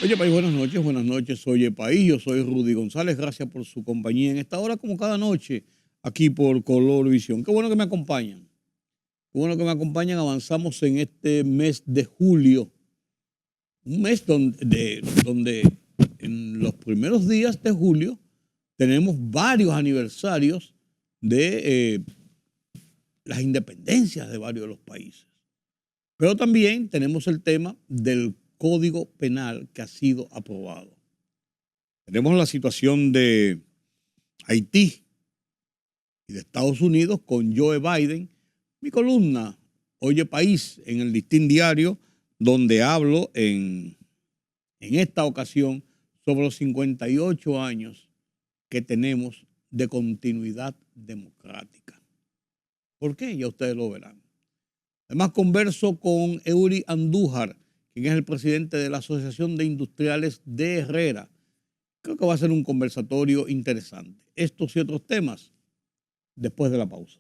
Oye, país, buenas noches, buenas noches. Oye, país, yo soy Rudy González. Gracias por su compañía en esta hora, como cada noche, aquí por Color Visión. Qué bueno que me acompañan. Qué bueno que me acompañan. Avanzamos en este mes de julio. Un mes donde en los primeros días de julio tenemos varios aniversarios de las independencias de varios de los países. Pero también tenemos el tema del Código Penal que ha sido aprobado. Tenemos la situación de Haití y de Estados Unidos con Joe Biden. Mi columna, Oye País, en el Listín Diario, donde hablo en esta ocasión sobre los 58 años que tenemos de continuidad democrática. ¿Por qué? Ya ustedes lo verán. Además, converso con Eury Andújar, quien es el presidente de la Asociación de Industriales de Herrera. Creo que va a ser un conversatorio interesante. Estos y otros temas después de la pausa.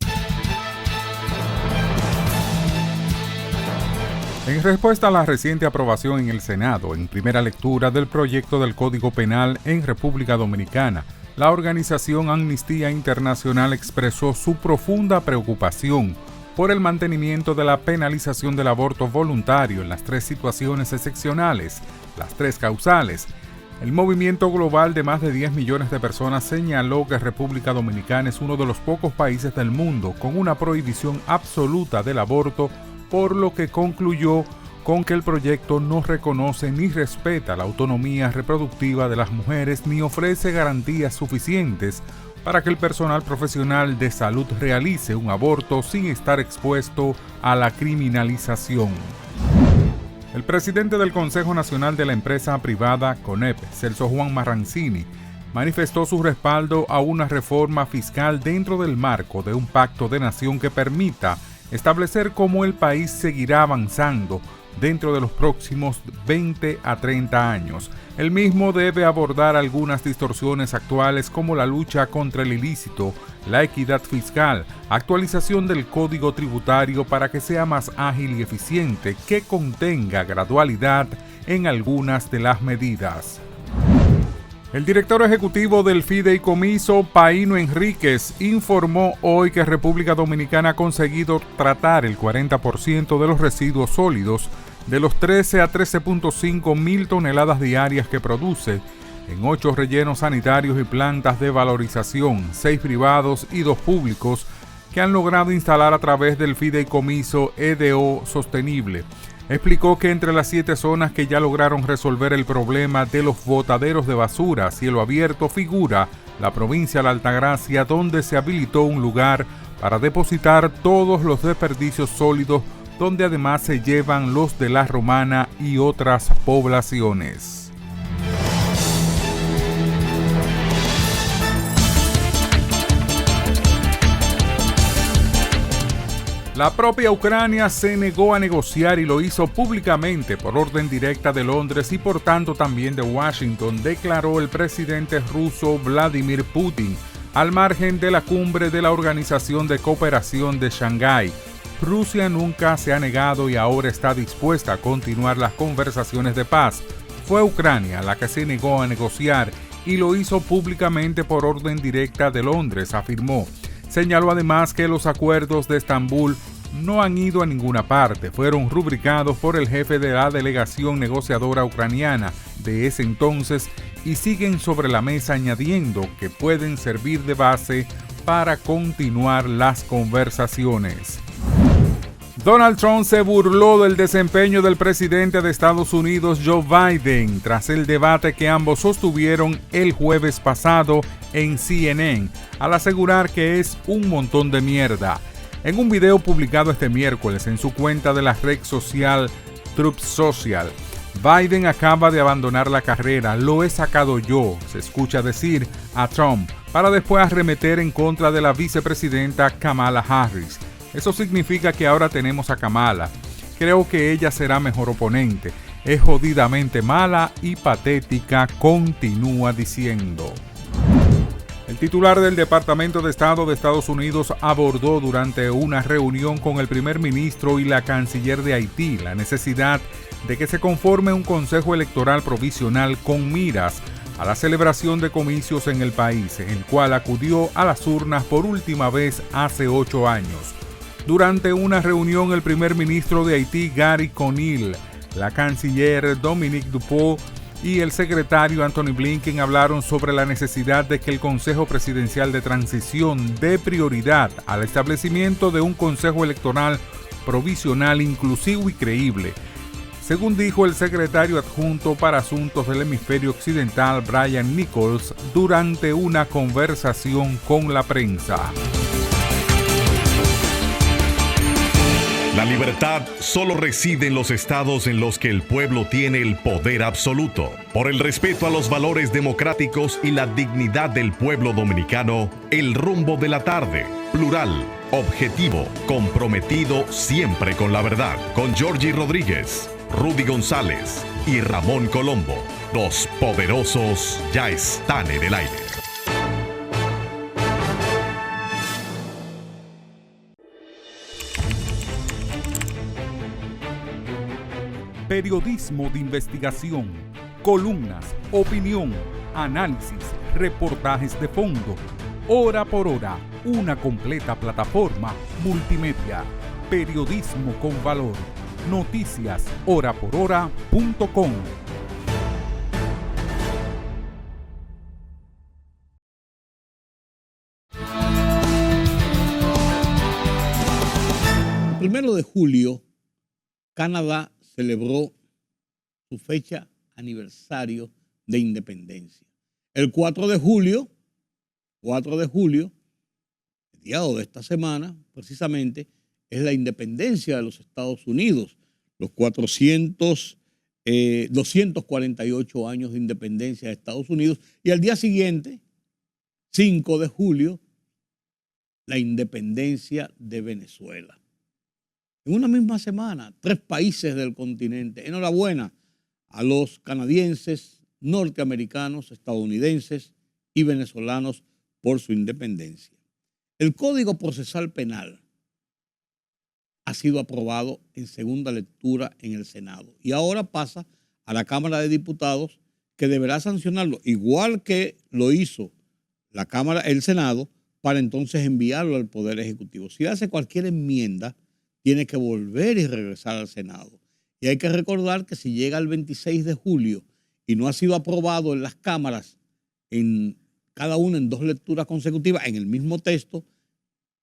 En respuesta a la reciente aprobación en el Senado en primera lectura del proyecto del Código Penal en República Dominicana, la organización Amnistía Internacional expresó su profunda preocupación por el mantenimiento de la penalización del aborto voluntario en las tres situaciones excepcionales, las tres causales. El movimiento global de más de 10 millones de personas señaló que República Dominicana es uno de los pocos países del mundo con una prohibición absoluta del aborto, por lo que concluyó con que el proyecto no reconoce ni respeta la autonomía reproductiva de las mujeres ni ofrece garantías suficientes para que el personal profesional de salud realice un aborto sin estar expuesto a la criminalización. El presidente del Consejo Nacional de la Empresa Privada, CONEP, Celso Juan Marrancini, manifestó su respaldo a una reforma fiscal dentro del marco de un pacto de nación que permita establecer cómo el país seguirá avanzando dentro de los próximos 20 a 30 años. El mismo debe abordar algunas distorsiones actuales como la lucha contra el ilícito, la equidad fiscal, actualización del código tributario para que sea más ágil y eficiente, que contenga gradualidad en algunas de las medidas. El director ejecutivo del Fideicomiso, Paino Enríquez, informó hoy que República Dominicana ha conseguido tratar el 40% de los residuos sólidos de los 13 a 13.5 mil toneladas diarias que produce en 8 rellenos sanitarios y plantas de valorización, 6 privados y 2 públicos, que han logrado instalar a través del Fideicomiso EDO Sostenible. Explicó que entre las 7 zonas que ya lograron resolver el problema de los botaderos de basura a cielo abierto figura la provincia de la Altagracia, donde se habilitó un lugar para depositar todos los desperdicios sólidos, donde además se llevan los de La Romana y otras poblaciones. La propia Ucrania se negó a negociar y lo hizo públicamente por orden directa de Londres y por tanto también de Washington, declaró el presidente ruso Vladimir Putin al margen de la cumbre de la Organización de Cooperación de Shanghái. Rusia nunca se ha negado y ahora está dispuesta a continuar las conversaciones de paz. Fue Ucrania la que se negó a negociar y lo hizo públicamente por orden directa de Londres, afirmó. Señaló además que los acuerdos de Estambul no han ido a ninguna parte, fueron rubricados por el jefe de la delegación negociadora ucraniana de ese entonces y siguen sobre la mesa, añadiendo que pueden servir de base para continuar las conversaciones. Donald Trump se burló del desempeño del presidente de Estados Unidos, Joe Biden, tras el debate que ambos sostuvieron el jueves pasado en CNN, al asegurar que es un montón de mierda. En un video publicado este miércoles en su cuenta de la red social Truth Social, Biden acaba de abandonar la carrera, lo he sacado yo, se escucha decir a Trump, para después arremeter en contra de la vicepresidenta Kamala Harris. Eso significa que ahora tenemos a Kamala. Creo que ella será mejor oponente. Es jodidamente mala y patética, continúa diciendo. El titular del Departamento de Estado de Estados Unidos abordó durante una reunión con el primer ministro y la canciller de Haití la necesidad de que se conforme un Consejo Electoral Provisional con miras a la celebración de comicios en el país, en el cual acudió a las urnas por última vez hace 8 años. Durante una reunión, el primer ministro de Haití, Gary Conille, la canciller Dominique Dupont y el secretario Anthony Blinken hablaron sobre la necesidad de que el Consejo Presidencial de Transición dé prioridad al establecimiento de un Consejo Electoral Provisional inclusivo y creíble. Según dijo el secretario adjunto para Asuntos del Hemisferio Occidental, Brian Nichols, durante una conversación con la prensa. La libertad solo reside en los estados en los que el pueblo tiene el poder absoluto. Por el respeto a los valores democráticos y la dignidad del pueblo dominicano, El Rumbo de la Tarde, plural, objetivo, comprometido siempre con la verdad. Con Georgie Rodríguez, Rudy González y Ramón Colombo. Los poderosos ya están en el aire. Periodismo de investigación, columnas, opinión, análisis, reportajes de fondo. Hora por hora, una completa plataforma multimedia. Periodismo con valor. Noticias horaporhora.com. El 1 de julio, Canadá celebró su fecha aniversario de independencia. El 4 de julio, mediado de esta semana, precisamente, es la independencia de los Estados Unidos, los 248 años de independencia de Estados Unidos, y al día siguiente, 5 de julio, la independencia de Venezuela. En una misma semana, 3 países del continente. Enhorabuena a los canadienses, norteamericanos, estadounidenses y venezolanos por su independencia. El Código Procesal Penal ha sido aprobado en segunda lectura en el Senado y ahora pasa a la Cámara de Diputados, que deberá sancionarlo, igual que lo hizo el Senado, para entonces enviarlo al Poder Ejecutivo. Si hace cualquier enmienda, tiene que volver y regresar al Senado. Y hay que recordar que si llega el 26 de julio y no ha sido aprobado en las cámaras, cada una en 2 lecturas consecutivas, en el mismo texto,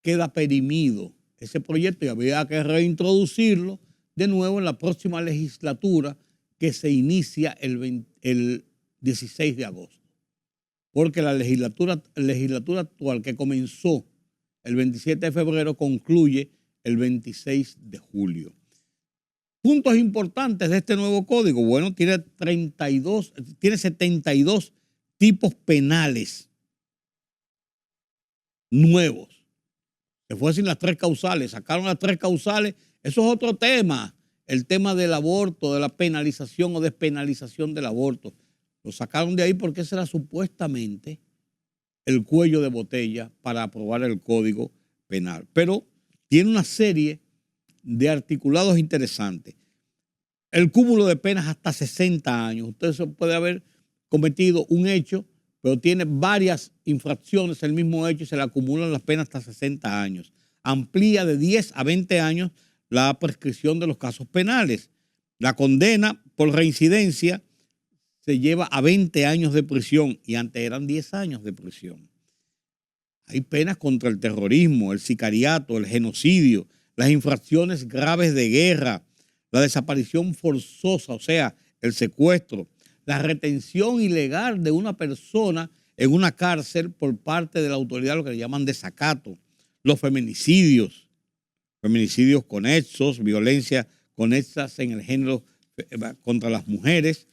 queda perimido ese proyecto y habría que reintroducirlo de nuevo en la próxima legislatura, que se inicia el 16 de agosto. Porque la legislatura actual, que comenzó el 27 de febrero, concluye el 26 de julio. Puntos importantes de este nuevo código. Bueno, tiene 72 tipos penales nuevos. Se fue sin las 3 causales, sacaron las 3 causales. Eso es otro tema, el tema del aborto, de la penalización o despenalización del aborto. Lo sacaron de ahí porque ese era supuestamente el cuello de botella para aprobar el Código Penal. Pero tiene una serie de articulados interesantes. El cúmulo de penas hasta 60 años. Usted se puede haber cometido un hecho, pero tiene varias infracciones, el mismo hecho, y se le acumulan las penas hasta 60 años. Amplía de 10 a 20 años la prescripción de los casos penales. La condena por reincidencia se lleva a 20 años de prisión y antes eran 10 años de prisión. Hay penas contra el terrorismo, el sicariato, el genocidio, las infracciones graves de guerra, la desaparición forzosa, o sea, el secuestro, la retención ilegal de una persona en una cárcel por parte de la autoridad, lo que le llaman desacato, los feminicidios conexos, violencia conexas en el género contra las mujeres.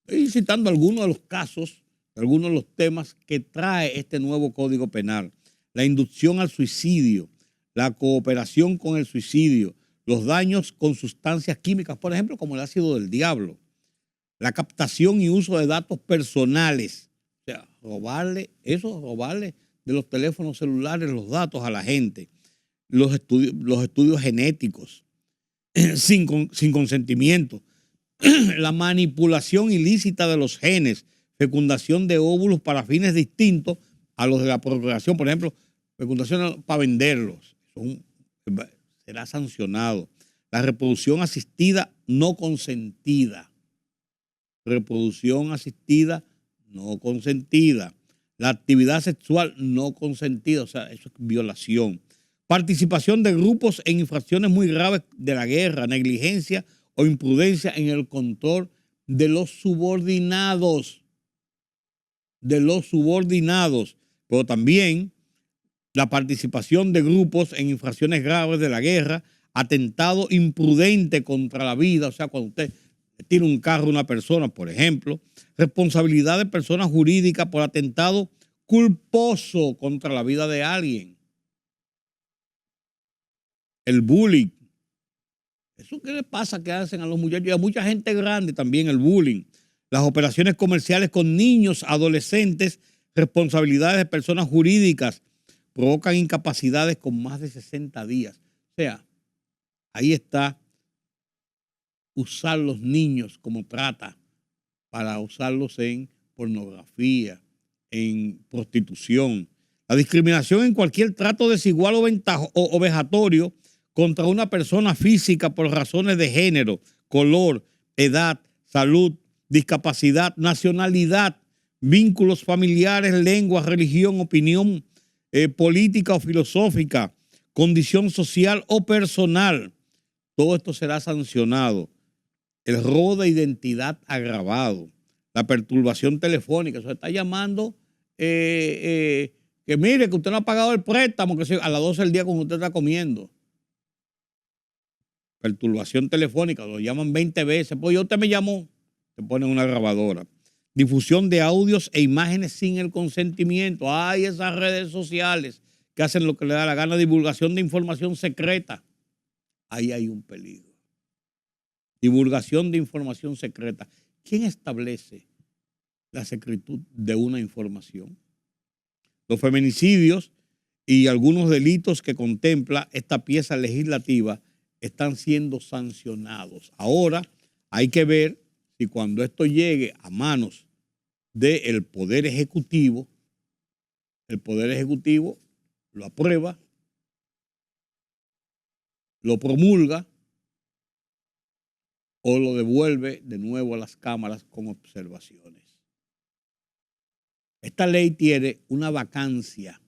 Estoy citando algunos de los casos, algunos de los temas que trae este nuevo Código Penal. La inducción al suicidio, la cooperación con el suicidio, los daños con sustancias químicas, por ejemplo, como el ácido del diablo, la captación y uso de datos personales, o sea, robarle de los teléfonos celulares los datos a la gente, los estudios genéticos sin consentimiento. la manipulación ilícita de los genes, fecundación de óvulos para fines distintos a los de la procreación, por ejemplo, fecundación para venderlos, será sancionado. La reproducción asistida no consentida. Reproducción asistida no consentida. La actividad sexual no consentida, o sea, eso es violación. Participación de grupos en infracciones muy graves de la guerra, negligencia o imprudencia en el control de los subordinados. Pero también la participación de grupos en infracciones graves de la guerra, atentado imprudente contra la vida, o sea, cuando usted tira un carro a una persona, por ejemplo, responsabilidad de personas jurídicas por atentado culposo contra la vida de alguien. El bullying. ¿Eso qué le pasa que hacen a los muchachos? Y a mucha gente grande también el bullying. Las operaciones comerciales con niños, adolescentes, responsabilidades de personas jurídicas, provocan incapacidades con más de 60 días. O sea, ahí está usar los niños como trata para usarlos en pornografía, en prostitución. La discriminación en cualquier trato desigual o vejatorio contra una persona física por razones de género, color, edad, salud, discapacidad, nacionalidad, vínculos familiares, lengua, religión, opinión política o filosófica, condición social o personal. Todo esto será sancionado. El robo de identidad agravado, la perturbación telefónica, eso está llamando que mire que usted no ha pagado el préstamo, que a las 12 del día cuando usted está comiendo. Perturbación telefónica, lo llaman 20 veces, pues usted me llamó, te ponen una grabadora. Difusión de audios e imágenes sin el consentimiento. Hay esas redes sociales que hacen lo que le da la gana, divulgación de información secreta. Ahí hay un peligro. Divulgación de información secreta. ¿Quién establece la secretud de una información? Los feminicidios y algunos delitos que contempla esta pieza legislativa están siendo sancionados. Ahora hay que ver si cuando esto llegue a manos del Poder Ejecutivo, el Poder Ejecutivo lo aprueba, lo promulga o lo devuelve de nuevo a las cámaras con observaciones. Esta ley tiene una vacancia,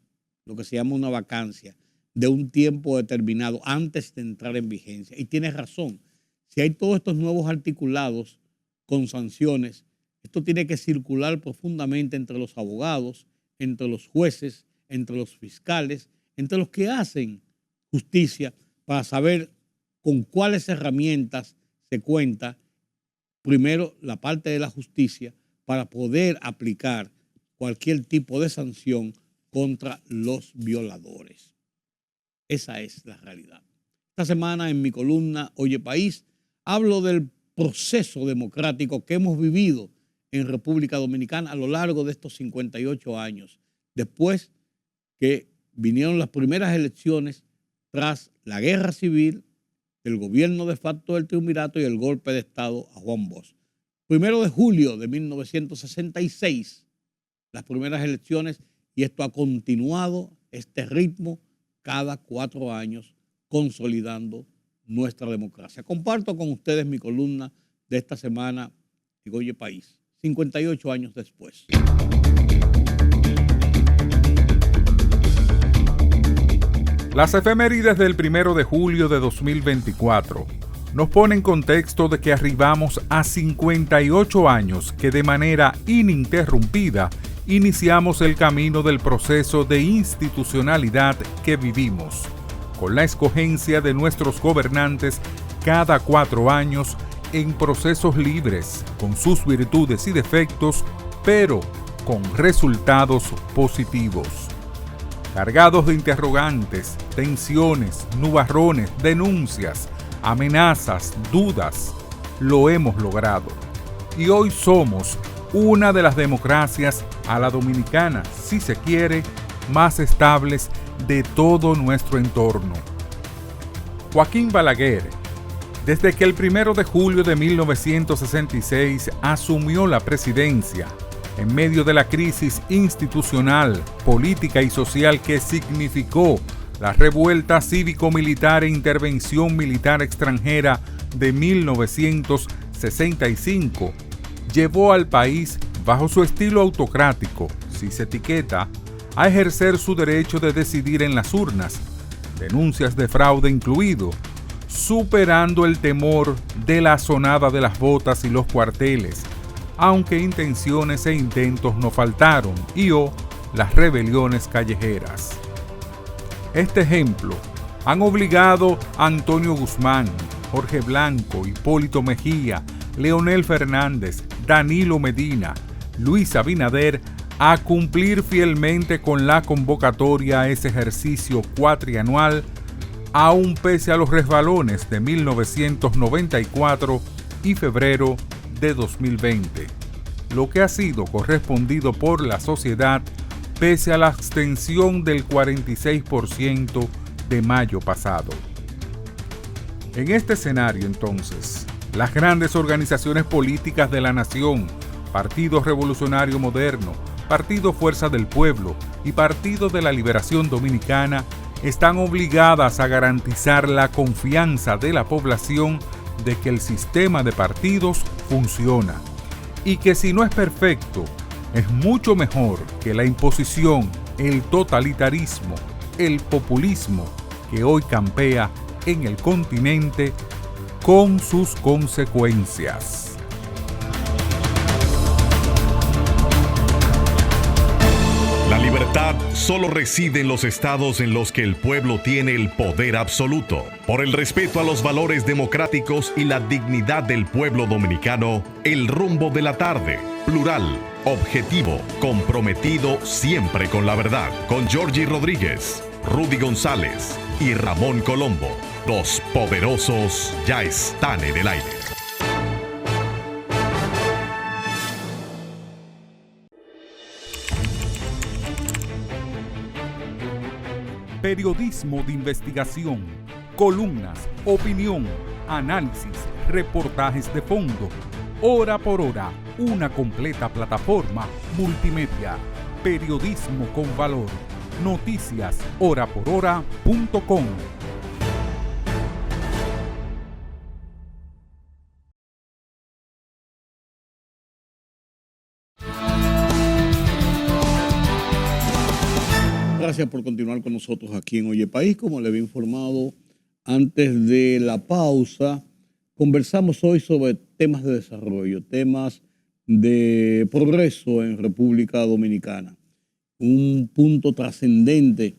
lo que se llama una vacancia, de un tiempo determinado antes de entrar en vigencia. Y tienes razón, si hay todos estos nuevos articulados con sanciones, esto tiene que circular profundamente entre los abogados, entre los jueces, entre los fiscales, entre los que hacen justicia, para saber con cuáles herramientas se cuenta, primero la parte de la justicia, para poder aplicar cualquier tipo de sanción contra los violadores. Esa es la realidad. Esta semana en mi columna Oye País hablo del proceso democrático que hemos vivido en República Dominicana a lo largo de estos 58 años, después que vinieron las primeras elecciones tras la guerra civil, el gobierno de facto del triunvirato y el golpe de Estado a Juan Bosch. 1 de julio de 1966, las primeras elecciones, y esto ha continuado, este ritmo, cada 4 años, consolidando nuestra democracia. Comparto con ustedes mi columna de esta semana en Oye País, 58 años después. Las efemérides del 1 de julio de 2024 nos ponen en contexto de que arribamos a 58 años que de manera ininterrumpida iniciamos el camino del proceso de institucionalidad que vivimos, con la escogencia de nuestros gobernantes cada 4 años en procesos libres, con sus virtudes y defectos, pero con resultados positivos. Cargados de interrogantes, tensiones, nubarrones, denuncias, amenazas, dudas, lo hemos logrado. Y hoy somos una de las democracias a la dominicana, si se quiere, más estables de todo nuestro entorno. Joaquín Balaguer, Desde que el 1 de julio de 1966 asumió la presidencia, en medio de la crisis institucional, política y social que significó la revuelta cívico-militar e intervención militar extranjera de 1965, llevó al país, bajo su estilo autocrático, si se etiqueta, a ejercer su derecho de decidir en las urnas, denuncias de fraude incluido, superando el temor de la sonada de las botas y los cuarteles, aunque intenciones e intentos no faltaron, las rebeliones callejeras. Este ejemplo han obligado a Antonio Guzmán, Jorge Blanco, Hipólito Mejía, Leonel Fernández, Danilo Medina, Luis Abinader a cumplir fielmente con la convocatoria a ese ejercicio cuatrianual, aún pese a los resbalones de 1994 y febrero de 2020, lo que ha sido correspondido por la sociedad pese a la abstención del 46% de mayo pasado. En este escenario, entonces, las grandes organizaciones políticas de la nación, Partido Revolucionario Moderno, Partido Fuerza del Pueblo y Partido de la Liberación Dominicana, están obligadas a garantizar la confianza de la población de que el sistema de partidos funciona y que si no es perfecto, es mucho mejor que la imposición, el totalitarismo, el populismo que hoy campea en el continente con sus consecuencias. La libertad solo reside en los estados en los que el pueblo tiene el poder absoluto. Por el respeto a los valores democráticos y la dignidad del pueblo dominicano, El Rumbo de la Tarde, plural, objetivo, comprometido siempre con la verdad. Con Georgie Rodríguez, Rudy González y Ramón Colombo. Los poderosos ya están en el aire. Periodismo de investigación, columnas, opinión, análisis, reportajes de fondo. Hora por hora, una completa plataforma multimedia. Periodismo con valor. Noticias horaporhora.com. Gracias por continuar con nosotros aquí en Oye País. Como le había informado antes de la pausa, conversamos hoy sobre temas de desarrollo, temas de progreso en República Dominicana. Un punto trascendente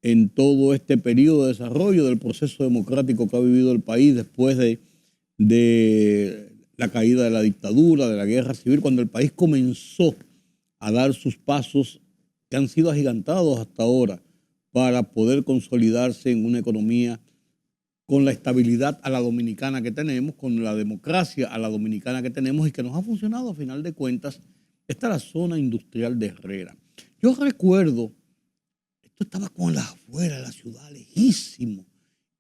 en todo este periodo de desarrollo del proceso democrático que ha vivido el país después de la caída de la dictadura, de la guerra civil, cuando el país comenzó a dar sus pasos que han sido agigantados hasta ahora para poder consolidarse en una economía con la estabilidad a la dominicana que tenemos, con la democracia a la dominicana que tenemos y que nos ha funcionado a final de cuentas. Esta es la zona industrial de Herrera. Yo recuerdo, esto estaba con las afueras de la ciudad, lejísimo,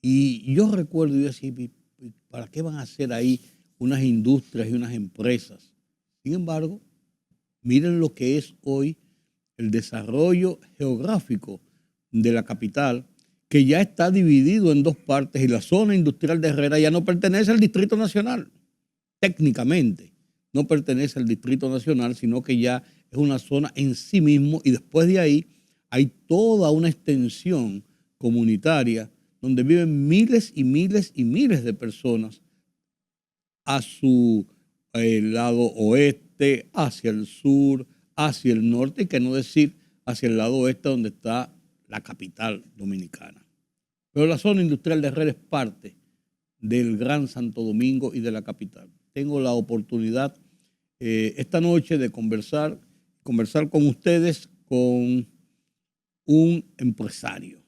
y yo recuerdo y decía, ¿para qué van a hacer ahí unas industrias y unas empresas? Sin embargo, miren lo que es hoy el desarrollo geográfico de la capital, que ya está dividido en dos partes y la zona industrial de Herrera ya no pertenece al Distrito Nacional. Técnicamente no pertenece al Distrito Nacional, sino que ya es una zona en sí mismo y después de ahí hay toda una extensión comunitaria donde viven miles y miles y miles de personas a su lado oeste, hacia el sur, hacia el norte, y que no decir hacia el lado oeste donde está la capital dominicana. Pero la zona industrial de Herrera es parte del Gran Santo Domingo y de la capital. Tengo la oportunidad esta noche de conversar con ustedes con un empresario.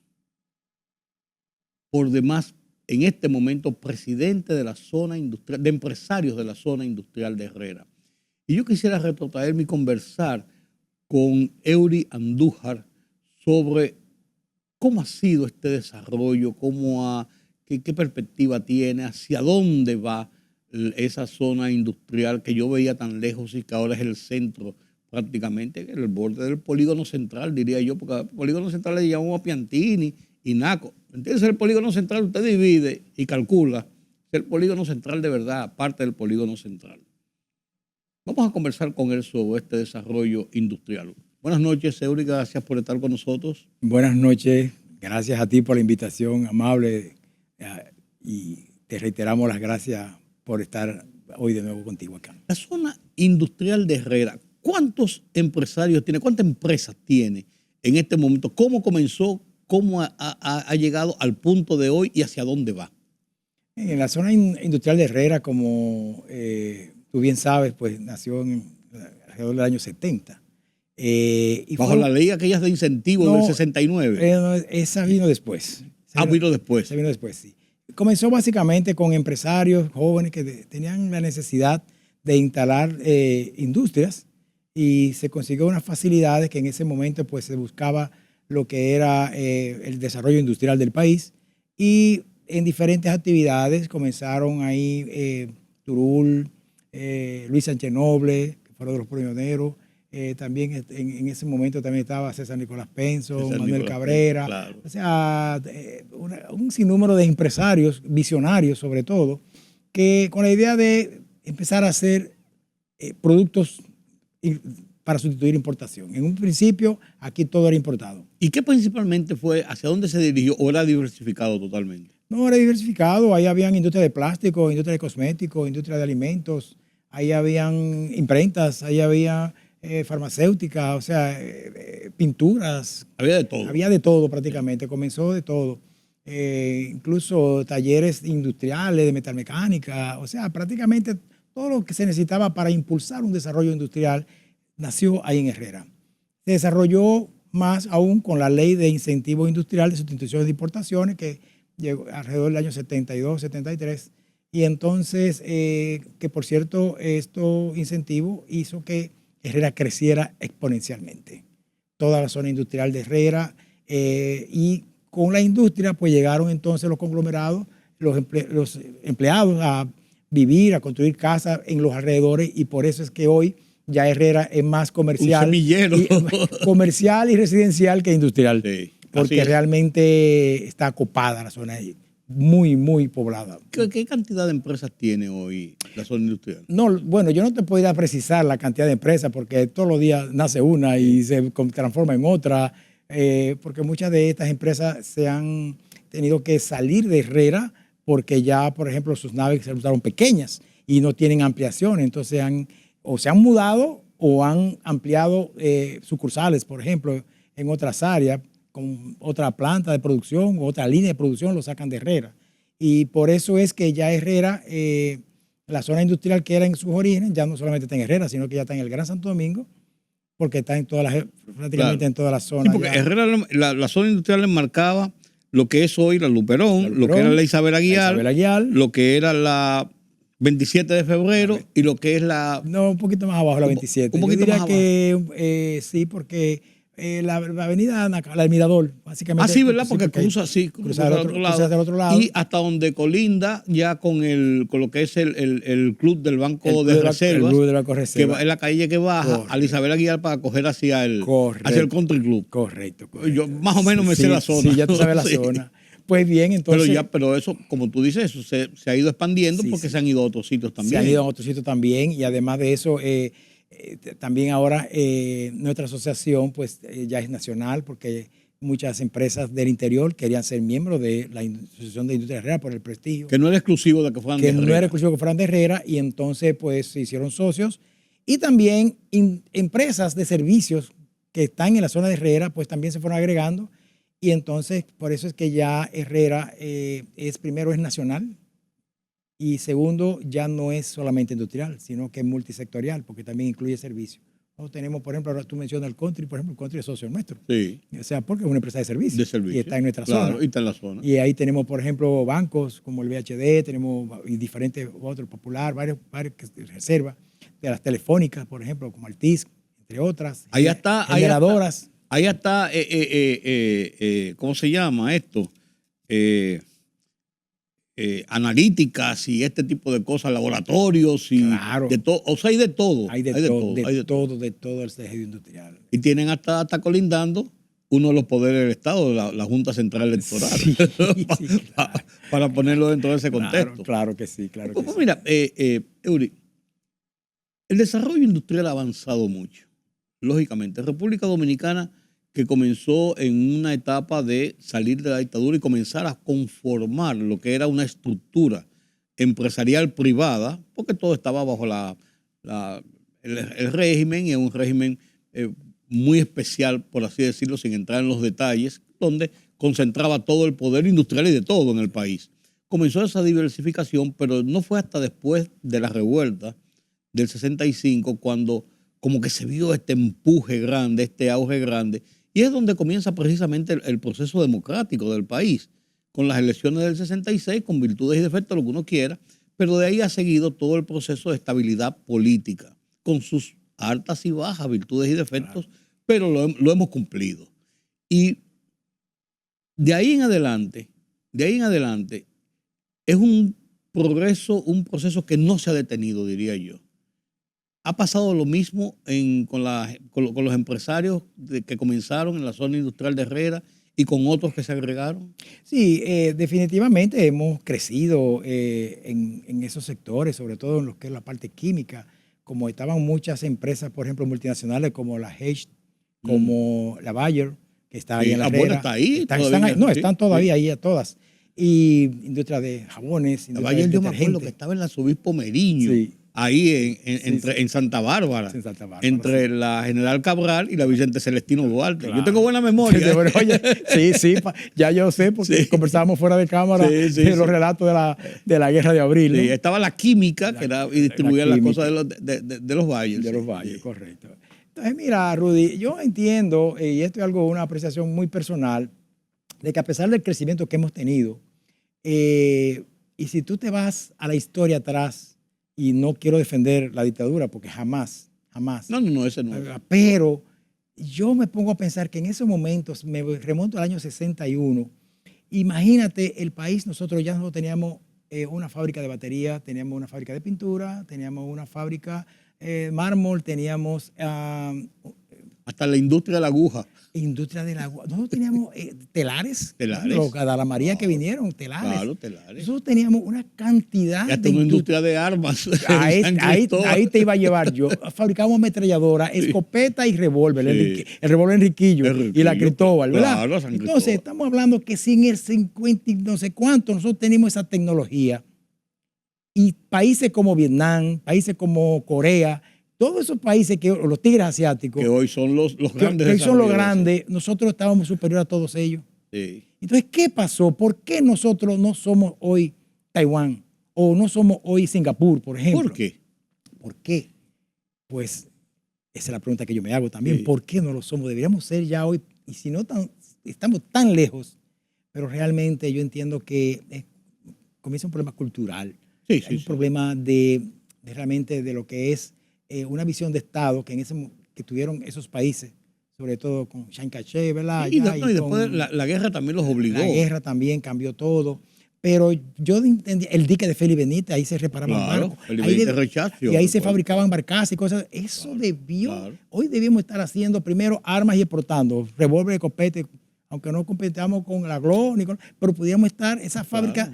Por demás, en este momento, presidente de la zona industrial, de empresarios de la zona industrial de Herrera. Y yo quisiera retrotraerme y conversar con Eury Andújar sobre cómo ha sido este desarrollo, ¿Qué perspectiva tiene? ¿Hacia dónde va esa zona industrial que yo veía tan lejos y que ahora es el centro prácticamente, el borde del polígono central, diría yo, porque al polígono central le llamamos a Piantini y Naco. Entonces el polígono central usted divide y calcula, es el polígono central de verdad, parte del polígono central. Vamos a conversar con él sobre este desarrollo industrial. Buenas noches, Eury, gracias por estar con nosotros. Buenas noches, gracias a ti por la invitación amable y te reiteramos las gracias por estar hoy de nuevo contigo acá. La zona industrial de Herrera, ¿cuántos empresarios tiene, cuántas empresas tiene en este momento? ¿Cómo comenzó? ¿Cómo ha llegado al punto de hoy y hacia dónde va? En la zona industrial de Herrera, como tú bien sabes, pues nació alrededor del año 70. Bajo la ley aquellas de incentivos del 69. Esa vino después. Vino después. Se vino después, sí. Comenzó básicamente con empresarios jóvenes que tenían la necesidad de instalar industrias y se consiguió unas facilidades que en ese momento pues se buscaba lo que era el desarrollo industrial del país y en diferentes actividades comenzaron ahí Turul, Luis Sánchez Noble, que fueron de los pioneros. También en ese momento también estaba César Nicolás Penso, Manuel Cabrera, claro. O sea, un sinnúmero de empresarios, visionarios sobre todo, que con la idea de empezar a hacer productos para sustituir importación. En un principio, aquí todo era importado. ¿Y qué principalmente fue, hacia dónde se dirigió o era diversificado totalmente? No, era diversificado. Ahí habían industria de plástico, industria de cosméticos, industria de alimentos, ahí habían imprentas, ahí había farmacéutica, o sea, pinturas. Había de todo. Había de todo prácticamente, comenzó de todo. Incluso talleres industriales de metalmecánica, o sea, prácticamente todo lo que se necesitaba para impulsar un desarrollo industrial nació ahí en Herrera. Se desarrolló más aún con la ley de incentivo industrial de sustituciones de importaciones que llegó alrededor del año 72, 73. Y entonces, que por cierto, estos incentivos hizo que Herrera creciera exponencialmente. Toda la zona industrial de Herrera y con la industria pues llegaron entonces los conglomerados, los empleados a vivir, a construir casas en los alrededores y por eso es que hoy ya Herrera es más comercial. Un semillero. Comercial y residencial que industrial. Sí, porque realmente está acopada la zona ahí. Muy, muy poblada. ¿Qué cantidad de empresas tiene hoy la zona industrial? No, bueno, yo no te podría precisar la cantidad de empresas porque todos los días nace una y se transforma en otra, porque muchas de estas empresas se han tenido que salir de Herrera porque ya, por ejemplo, sus naves se usaron pequeñas y no tienen ampliación, entonces o se han mudado o han ampliado sucursales, por ejemplo, en otras áreas, con otra planta de producción o otra línea de producción, lo sacan de Herrera. Y por eso es que ya Herrera, la zona industrial que era en sus orígenes, ya no solamente está en Herrera, sino que ya está en el Gran Santo Domingo, porque está en prácticamente claro, en toda la zona. Sí, porque ya. Herrera, la zona industrial enmarcaba lo que es hoy la Luperón, lo que era la Isabel Aguiar, lo que era la 27 de febrero y lo que es la... No, un poquito más abajo, la 27. Un poquito Yo diría más que sí, porque la avenida la del Mirador, básicamente. Ah, sí, ¿verdad? Porque cruza así, cruza del otro lado. Y hasta donde colinda ya con lo que es el club del Banco de Reservas. El club del Banco de Reservas. Que es la calle que baja a la Isabel Aguilar para coger hacia el Country Club. Correcto. Yo más o menos me sé la zona. Sí, ya tú sabes la zona. Pues bien, entonces... Pero eso, como tú dices, eso se ha ido expandiendo porque se han ido a otros sitios también. Se han ido a otros sitios también y además de eso... también ahora nuestra asociación pues ya es nacional porque muchas empresas del interior querían ser miembros de la Asociación de Industria de Herrera por el prestigio. Que no era exclusivo de que fueran de Herrera. Que no era exclusivo de que fueran de Herrera y entonces pues se hicieron socios y también empresas de servicios que están en la zona de Herrera pues también se fueron agregando y entonces por eso es que ya Herrera primero es nacional. Y segundo, ya no es solamente industrial, sino que es multisectorial, porque también incluye servicios. Nosotros tenemos, por ejemplo, ahora tú mencionas el country, por ejemplo, el country es socio nuestro. Sí. O sea, porque es una empresa de servicios. De servicios. Y está en nuestra zona. Y está en la zona. Y ahí tenemos, por ejemplo, bancos como el VHD, tenemos y diferentes otros, Popular, varios de reserva, de las telefónicas, por ejemplo, como Altis, entre otras. Ahí está. Generadoras. Ahí está, ¿cómo se llama esto? analíticas y este tipo de cosas, laboratorios y Claro. de todo. O sea, hay de todo. Hay de todo el tejido industrial. Y tienen hasta colindando uno de los poderes del Estado, la Junta Central Electoral, Sí, sí, claro. para ponerlo dentro de ese contexto. Claro que sí, claro que Pues sí. mira, Eury, el desarrollo industrial ha avanzado mucho, lógicamente. República Dominicana, que comenzó en una etapa de salir de la dictadura y comenzar a conformar lo que era una estructura empresarial privada, porque todo estaba bajo el régimen, y es un régimen muy especial, por así decirlo, sin entrar en los detalles, donde concentraba todo el poder industrial y de todo en el país. Comenzó esa diversificación, pero no fue hasta después de la revuelta del 65 cuando como que se vio este empuje grande, este auge grande, y es donde comienza precisamente el proceso democrático del país, con las elecciones del 66, con virtudes y defectos, lo que uno quiera, pero de ahí ha seguido todo el proceso de estabilidad política, con sus altas y bajas, virtudes y defectos, pero lo hemos cumplido. Y de ahí en adelante, es un progreso, un proceso que no se ha detenido, diría yo. Ha pasado lo mismo con los empresarios que comenzaron en la zona industrial de Herrera y con otros que se agregaron. Sí, definitivamente hemos crecido en esos sectores, sobre todo en lo que es la parte química, como estaban muchas empresas, por ejemplo, multinacionales como la H, como la Bayer, que está ahí en la Herrera. Bueno, está ahí. Están todavía ahí a todas. Y industria de jabones, La industria Bayer, de yo me acuerdo detergentes. que estaba en la Arzobispo Meriño, Sí. ahí Sí. en Santa Bárbara, En Santa Bárbara, entre sí. la General Cabral y la Vicente Celestino Duarte. Claro. Yo tengo buena memoria. Sí, bueno, oye, sí, ya yo sé, porque Sí. conversábamos fuera de cámara Sí, de los relatos de la Guerra de Abril, ¿no? Sí, estaba la química, que era, y distribuía las química. cosas de los Bayers. De sí. los valles, Sí. correcto. Entonces, mira, Rudy, yo entiendo, y esto es algo, una apreciación muy personal, de que a pesar del crecimiento que hemos tenido, y si tú te vas a la historia atrás, y no quiero defender la dictadura, porque jamás, No, ese no. pero yo me pongo a pensar que en esos momentos, me remonto al año 61, imagínate el país, nosotros ya no teníamos una fábrica de batería, teníamos una fábrica de pintura, teníamos una fábrica mármol, teníamos Hasta la industria de la aguja. industria del agua. Nosotros teníamos telares. Telares. Los Adala María que vinieron, telares. Claro, telares. Nosotros teníamos una cantidad Y hasta una industria de armas. en San Cristóbal. Ahí te iba a llevar yo. Fabricábamos ametralladora, escopeta y revólver. Sí. El revólver Enriquillo, Enriquillo, y la Cristóbal, ¿verdad? claro, San Entonces, Cristóbal. estamos hablando que sin el 50 y no sé cuánto, nosotros tenemos esa tecnología. Y países como Vietnam, países como Corea, todos esos países, los tigres asiáticos, Que hoy son los grandes. que son los desarrolladores. grandes, nosotros estábamos superiores a todos ellos. Sí. Entonces, ¿qué pasó? ¿Por qué nosotros no somos hoy Taiwán o no somos hoy Singapur, por ejemplo? ¿Por qué? ¿Por qué? Pues esa es la pregunta que yo me hago también. Sí. ¿Por qué no lo somos? Deberíamos ser ya hoy, y si no estamos tan lejos, pero realmente yo entiendo que comienza un problema cultural. Sí, Hay un problema de realmente de lo que es una visión de Estado que tuvieron esos países, sobre todo con Chiang Kai-shek, ¿verdad? Y Allá, después con la guerra también los obligó. la guerra también cambió todo. Pero yo entendí, el dique de Félix Benítez, ahí se reparaban Claro, barcos. Félix Ahí Benítez Rechazo, y ahí se recuerdo. fabricaban barcazas y cosas. Eso debió, claro. hoy debíamos estar haciendo primero armas y exportando, revólver, copete, aunque no competamos con la GLO, pero pudiéramos estar, esa fábrica,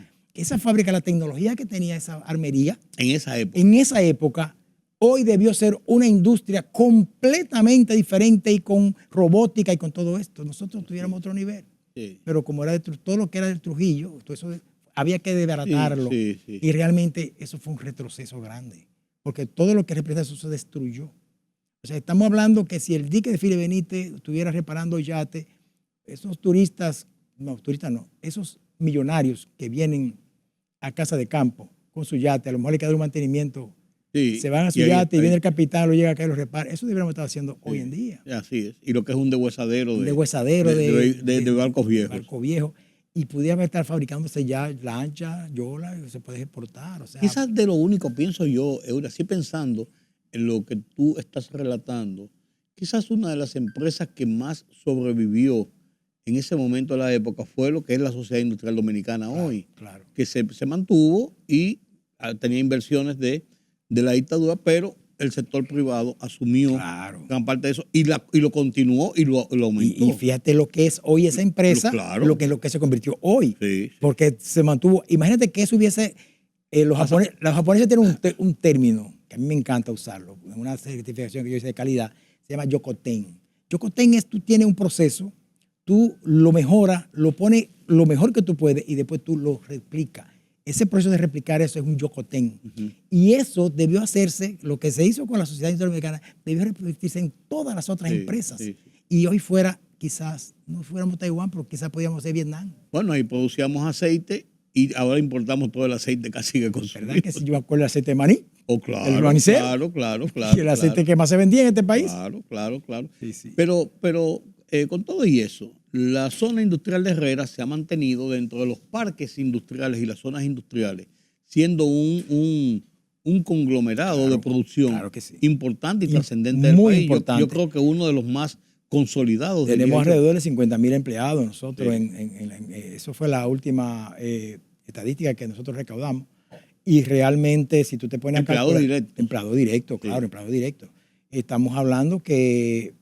la tecnología que tenía esa armería, En esa época. hoy debió ser una industria completamente diferente y con robótica y con todo esto. Nosotros tuviéramos otro nivel. Sí. Pero como era todo lo que era del Trujillo, todo eso había que desbaratarlo. Sí. Y realmente eso fue un retroceso grande, porque todo lo que representa eso se destruyó. O sea, estamos hablando que si el dique de Félix Benítez estuviera reparando yates, esos esos millonarios que vienen a casa de campo con su yate, a lo mejor le queda un mantenimiento, Sí. se van a su yate y viene el capitán, lo llega acá y lo repara. Eso deberíamos estar haciendo hoy en día. Así es. Y lo que es un deshuesadero Un de deshuesadero de barcos viejos. barco viejo. Y pudiera estar fabricándose ya lancha, yola, y se puede exportar. O sea, Quizás de lo único, pienso yo, Eury, así pensando en lo que tú estás relatando, quizás una de las empresas que más sobrevivió en ese momento de la época fue lo que es la Sociedad Industrial Dominicana hoy, Claro. que se mantuvo y tenía inversiones de la dictadura, pero el sector privado asumió Claro. gran parte de eso y lo continuó y lo aumentó. Y fíjate lo que es hoy esa empresa, Claro. lo que se convirtió hoy. Sí, sí. Porque se mantuvo. Imagínate que eso hubiese. Los japoneses tienen un término que a mí me encanta usarlo, en una certificación que yo hice de calidad, se llama yokoten. Yokoten es tú tienes un proceso, tú lo mejoras, lo pones lo mejor que tú puedes y después tú lo replicas. Ese proceso de replicar eso es un yokoten. Y eso debió hacerse, lo que se hizo con la Sociedad Industrial Dominicana, debió repetirse en todas las otras empresas. Sí. Y hoy fuera, quizás, no fuéramos Taiwán, pero quizás podíamos ser Vietnam. Bueno, ahí producíamos aceite y ahora importamos todo el aceite casi que consumimos. ¿Verdad que si yo me acuerdo del aceite de maní? Oh, claro, el manicero. claro. Y el aceite que más se vendía en este país. Claro. Sí. Pero con todo y eso, la zona industrial de Herrera se ha mantenido dentro de los parques industriales y las zonas industriales, siendo un conglomerado de producción claro que sí. importante y Y trascendente del muy país. importante. Yo creo que uno de los más consolidados. Tenemos diría yo. alrededor de 50,000 empleados nosotros. Sí. Eso fue la última estadística que nosotros recaudamos. Y realmente, si tú te pones Empleado a calcular... directo. Empleado directo, claro, Sí. empleado directo. Estamos hablando que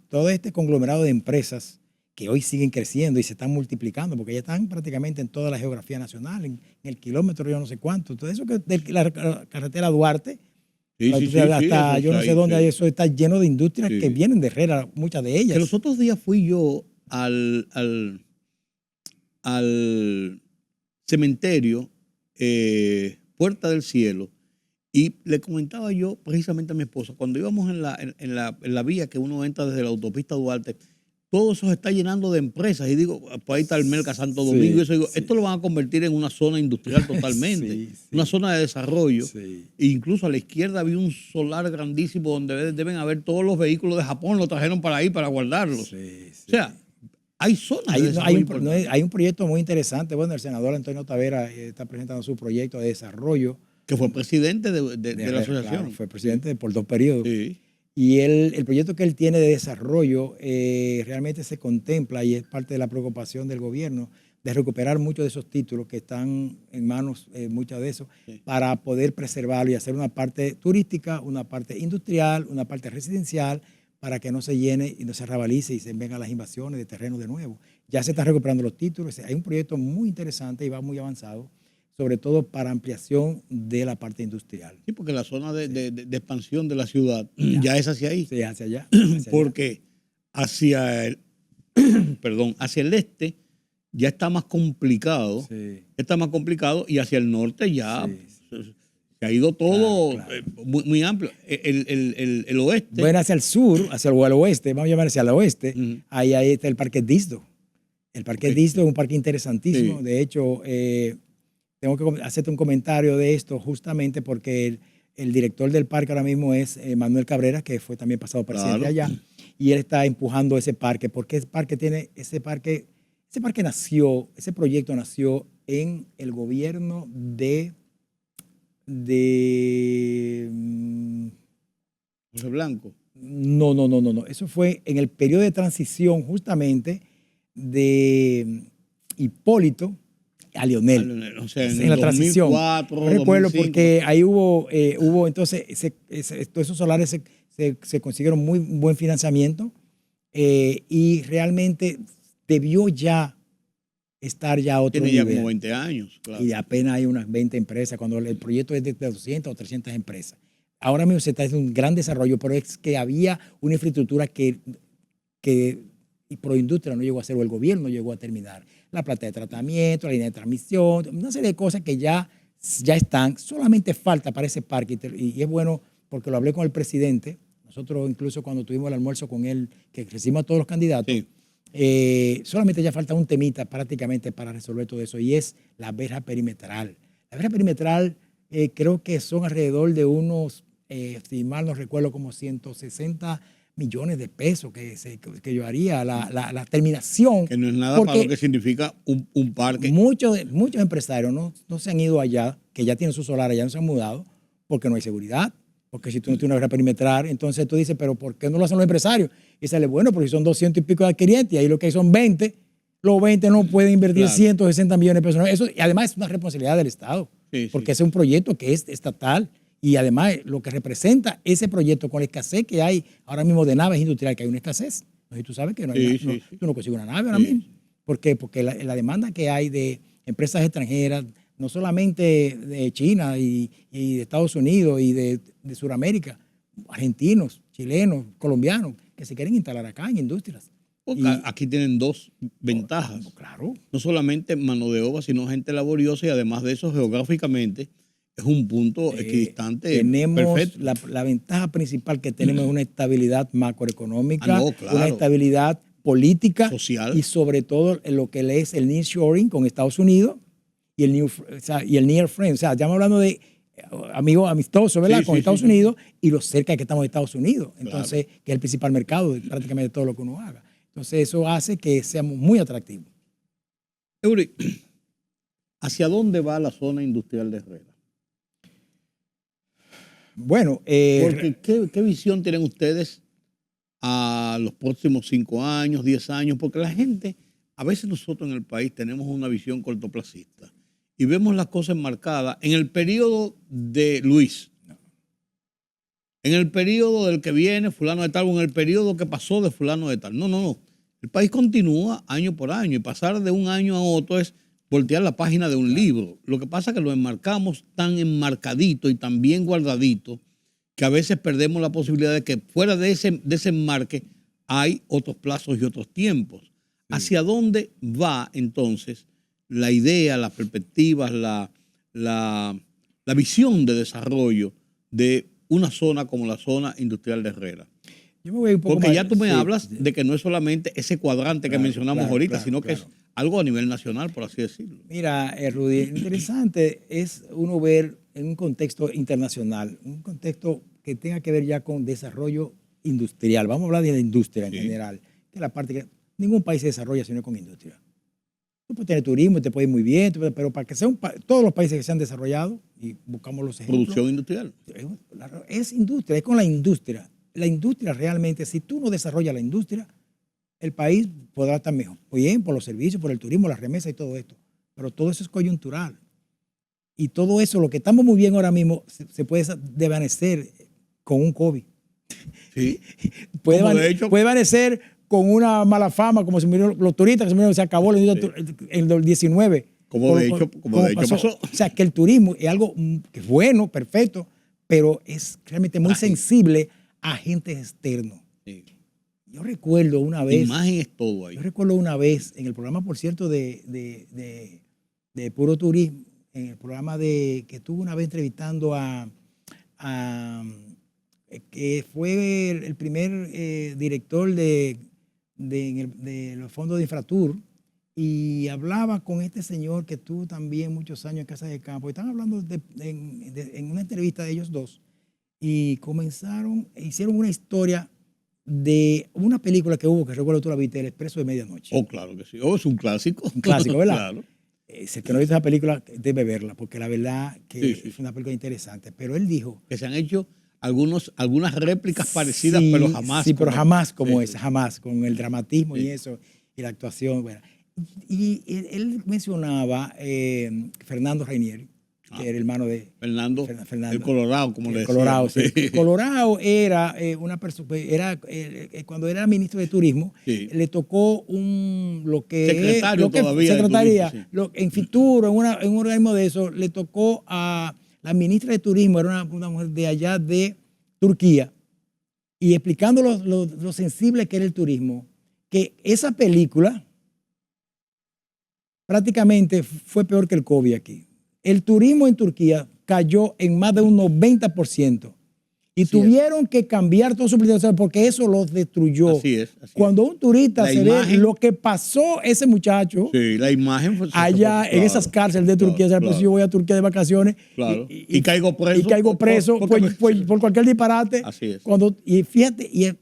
todo este conglomerado de empresas que hoy siguen creciendo y se están multiplicando, porque ya están prácticamente en toda la geografía nacional, en el kilómetro, yo no sé cuánto. Todo eso que de la carretera Duarte, Sí, hasta eso yo no está sé ahí, dónde, sí. eso está lleno de industrias Sí. que vienen de Herrera, muchas de ellas. Que los otros días fui yo al cementerio Puerta del Cielo y le comentaba yo precisamente a mi esposa, cuando íbamos en la vía que uno entra desde la autopista Duarte, todo eso se está llenando de empresas y digo, pues ahí está el Merca Santo Sí, Domingo y eso, digo, sí. esto lo van a convertir en una zona industrial totalmente, Sí. una zona de desarrollo. Sí. E incluso a la izquierda había un solar grandísimo donde deben haber todos los vehículos de Japón, los trajeron para ahí para guardarlos. Sí. O sea, hay zonas de Hay desarrollo un importantes. hay un proyecto muy interesante. Bueno, el senador Antonio Tavera está presentando su proyecto de desarrollo. Que fue presidente de la Herrera, asociación. claro, fue presidente por 2 periodos. Sí. Y el proyecto que él tiene de desarrollo realmente se contempla y es parte de la preocupación del gobierno de recuperar muchos de esos títulos que están en manos, muchos de esos, Sí. para poder preservarlo y hacer una parte turística, una parte industrial, una parte residencial, para que no se llene y no se rabalice y se vengan las invasiones de terreno de nuevo. Ya se están recuperando los títulos. Hay un proyecto muy interesante y va muy avanzado, sobre todo para ampliación de la parte industrial. Sí, porque la zona de expansión de la ciudad ya es hacia ahí. Sí, hacia allá. hacia allá. Porque hacia el, hacia el este ya está más complicado. Sí. Está más complicado y hacia el norte ya Sí. se ha ido todo Claro. Muy, muy amplio. El oeste. Bueno, hacia el sur, hacia el oeste, vamos a llamar hacia el oeste, Ujú. ahí está el Parque Disdo. El Parque Ok. Disdo es un parque interesantísimo. Sí. De hecho, tengo que hacerte un comentario de esto justamente porque el director del parque ahora mismo es Manuel Cabrera, que fue también pasado presidente Claro. allá, y él está empujando ese parque, porque ese parque nació, ese proyecto nació en el gobierno de José Blanco. No. Eso fue en el periodo de transición justamente de Hipólito a Lionel. O sea, En la transición. 2004, No recuerdo 2005. porque ahí hubo entonces, todos esos solares se consiguieron muy buen financiamiento y realmente debió ya estar ya a otro Tiene ya nivel. como 20 años. Claro. Y apenas hay unas 20 empresas, cuando el proyecto es de 200 o 300 empresas. Ahora mismo se está haciendo un gran desarrollo, pero es que había una infraestructura que Proindustria no llegó a hacer, o el gobierno no llegó a terminar. La planta de tratamiento, la línea de transmisión, una serie de cosas que ya están, solamente falta para ese parque. Y es bueno porque lo hablé con el presidente, nosotros incluso cuando tuvimos el almuerzo con él, que recibimos a todos los candidatos, Sí. solamente ya falta un temita prácticamente para resolver todo eso, y es la verja perimetral. La verja perimetral creo que son alrededor de unos, si mal no recuerdo, como 160 millones de pesos que yo haría la terminación. Que no es nada para porque lo que significa un parque. muchos empresarios no se han ido allá, que ya tienen su solar allá, no se han mudado, porque no hay seguridad, Porque si tú no tienes una barrera perimetral, entonces tú dices, pero ¿por qué no lo hacen los empresarios? Y sale, bueno, porque son 200 y pico de adquirientes y ahí lo que hay son 20. Los 20 no pueden invertir 160 millones de pesos. Eso, y además es una responsabilidad del Estado, porque ese es un proyecto que es estatal y además lo que representa ese proyecto con la escasez que hay ahora mismo de naves industriales, que hay una escasez. No sé si tú sabes que no hay tú no consigues una nave ahora mismo. ¿Por qué? Porque la demanda que hay de empresas extranjeras, no solamente de China y de Estados Unidos y de Sudamérica, argentinos, chilenos, colombianos, que se quieren instalar acá en industrias. Porque aquí tienen dos ventajas. Claro. No solamente mano de obra, sino gente laboriosa y además de eso, geográficamente, es un punto equidistante. Tenemos perfecto. La ventaja principal que tenemos es una estabilidad macroeconomía, claro. una estabilidad política, social y sobre todo lo que es el nearshoring con Estados Unidos y el near friend. O sea, ya estamos hablando de amigos amistosos, ¿verdad? Con Estados Unidos y lo cerca que estamos de Estados Unidos. Entonces, que es el principal mercado de prácticamente todo lo que uno haga. Entonces, eso hace que seamos muy atractivos. Eury, ¿hacia dónde va la zona industrial de Herrera? Bueno, porque ¿qué visión tienen ustedes a los próximos 5 años, 10 años? Porque la gente, a veces nosotros en el país tenemos una visión cortoplacista y vemos las cosas enmarcadas en el periodo de Luis, en el periodo del que viene fulano de tal, o en el periodo que pasó de fulano de tal. No. El país continúa año por año y pasar de un año a otro es voltear la página de un libro. Lo que pasa es que lo enmarcamos tan enmarcadito y tan bien guardadito que a veces perdemos la posibilidad de que fuera de ese enmarque hay otros plazos y otros tiempos. ¿Hacia dónde va entonces la idea, las perspectivas, la visión de desarrollo de una zona como la zona industrial de Herrera? Yo me voy un poco porque más, ya tú me hablas de que no es solamente ese cuadrante que mencionamos ahorita, sino que es algo a nivel nacional, por así decirlo. Mira, Rudy, interesante es uno ver en un contexto internacional, un contexto que tenga que ver ya con desarrollo industrial. Vamos a hablar de la industria en general, que es la parte que ningún país se desarrolla sino con industria. Tú puedes tener turismo, te puede ir muy bien, pero para que sean todos los países que se han desarrollado, y buscamos los ejemplos. Producción industrial. Es industria, es con la industria. La industria realmente, si tú no desarrollas la industria, el país podrá estar mejor. Muy bien, por los servicios, por el turismo, las remesas y todo esto. Pero todo eso es coyuntural. Y todo eso, lo que estamos muy bien ahora mismo, se puede desvanecer con un COVID. Sí. puede desvanecer con una mala fama, como se murieron los turistas, que se murieron, se acabó la industria en el 19. Como de hecho pasó. O sea, que el turismo es algo que es bueno, perfecto, pero es realmente muy sensible a agentes externos. Sí. Yo recuerdo una vez. Imagen es todo ahí. Yo recuerdo una vez en el programa, por cierto, de Puro Turismo, en el programa que estuve una vez entrevistando que fue el primer director de los fondos de Infratur, y hablaba con este señor que estuvo también muchos años en Casa de Campo. Y estaban hablando en una entrevista de ellos dos. Y hicieron una historia de una película que hubo, que recuerdo tú la viste, El Expreso de Medianoche. Oh, claro que sí. Oh, es un clásico. Un clásico, ¿verdad? Claro. Si que no viste esa película, debe verla, porque la verdad que es una película interesante. Pero él dijo que se han hecho algunas réplicas parecidas, pero jamás. Sí, pero jamás como esa, jamás, con el dramatismo y eso, y la actuación. Bueno. Y él mencionaba Fernando Rainieri, que era hermano de Fernando, el Colorado, como le decía. Colorado, sí. Colorado era una persona, cuando era ministro de Turismo, le tocó secretaría, en Fitur, en un organismo de eso, le tocó a la ministra de Turismo, era una mujer de allá de Turquía, y explicando lo sensible que era el turismo, que esa película prácticamente fue peor que el COVID aquí. El turismo en Turquía cayó en más de un 90%. Y tuvieron que cambiar todo su planificación porque eso los destruyó. Así es. Cuando un turista ve lo que pasó ese muchacho, la imagen fue allá en esas cárceles de Turquía, pues yo voy a Turquía de vacaciones y caigo preso. Por cualquier disparate. Así es. Y fíjate,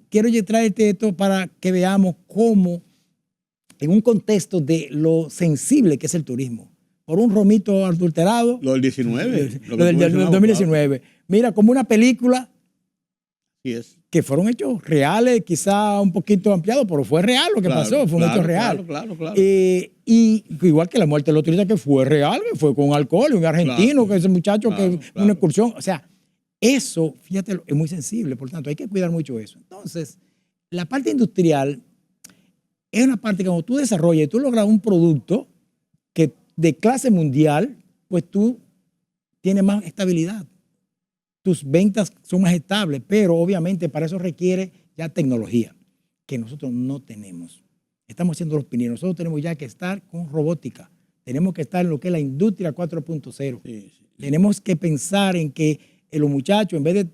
quiero traerte esto para que veamos cómo en un contexto de lo sensible que es el turismo. por un romito adulterado. Lo del 19. Lo del 2019. Claro. Mira, como una película que fueron hechos reales, quizá un poquito ampliados, pero fue real lo que pasó, fue un hecho real. Claro. Y igual que la muerte del motorista, que fue real, que fue con alcohol, un argentino, que ese muchacho que una excursión. O sea, eso, fíjate, es muy sensible, por tanto, hay que cuidar mucho eso. Entonces, la parte industrial es una parte que cuando tú desarrollas y tú logras un producto que de clase mundial, pues tú tienes más estabilidad. Tus ventas son más estables, pero obviamente para eso requiere ya tecnología, que nosotros no tenemos. Estamos haciendo los pininos. Nosotros tenemos ya que estar con robótica. Tenemos que estar en lo que es la industria 4.0. Sí. Tenemos que pensar en que los muchachos, en vez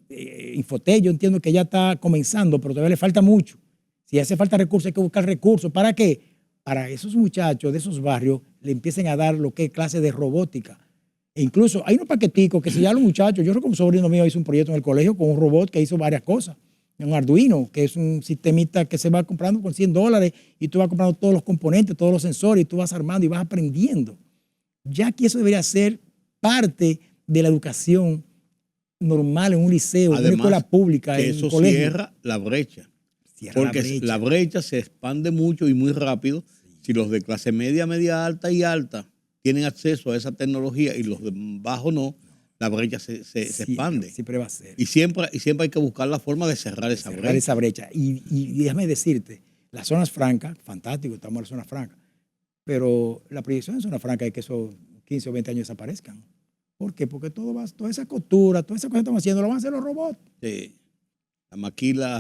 de Infotel, yo entiendo que ya está comenzando, pero todavía le falta mucho. Si hace falta recursos, hay que buscar recursos. ¿Para qué? Para esos muchachos de esos barrios le empiecen a dar lo que es clase de robótica. E incluso hay unos paqueticos que se llaman los muchachos. Yo recuerdo que un sobrino mío hizo un proyecto en el colegio con un robot que hizo varias cosas. Un Arduino, que es un sistemita que se va comprando con $100 y tú vas comprando todos los componentes, todos los sensores y tú vas armando y vas aprendiendo. Ya que eso debería ser parte de la educación normal en un liceo, en una escuela pública, en un colegio. Eso cierra la brecha. Porque la brecha se expande mucho y muy rápido. Si los de clase media, media alta y alta tienen acceso a esa tecnología y los de bajo no, la brecha se expande. Siempre va a ser. Y siempre hay que buscar la forma de cerrar esa brecha. Y déjame decirte, las zonas francas, fantástico, estamos en las zonas francas, pero la proyección en zona franca es que esos 15 o 20 años desaparezcan. ¿Por qué? Porque toda esa costura, toda esa cosa que estamos haciendo, lo van a hacer los robots. Sí. La maquila,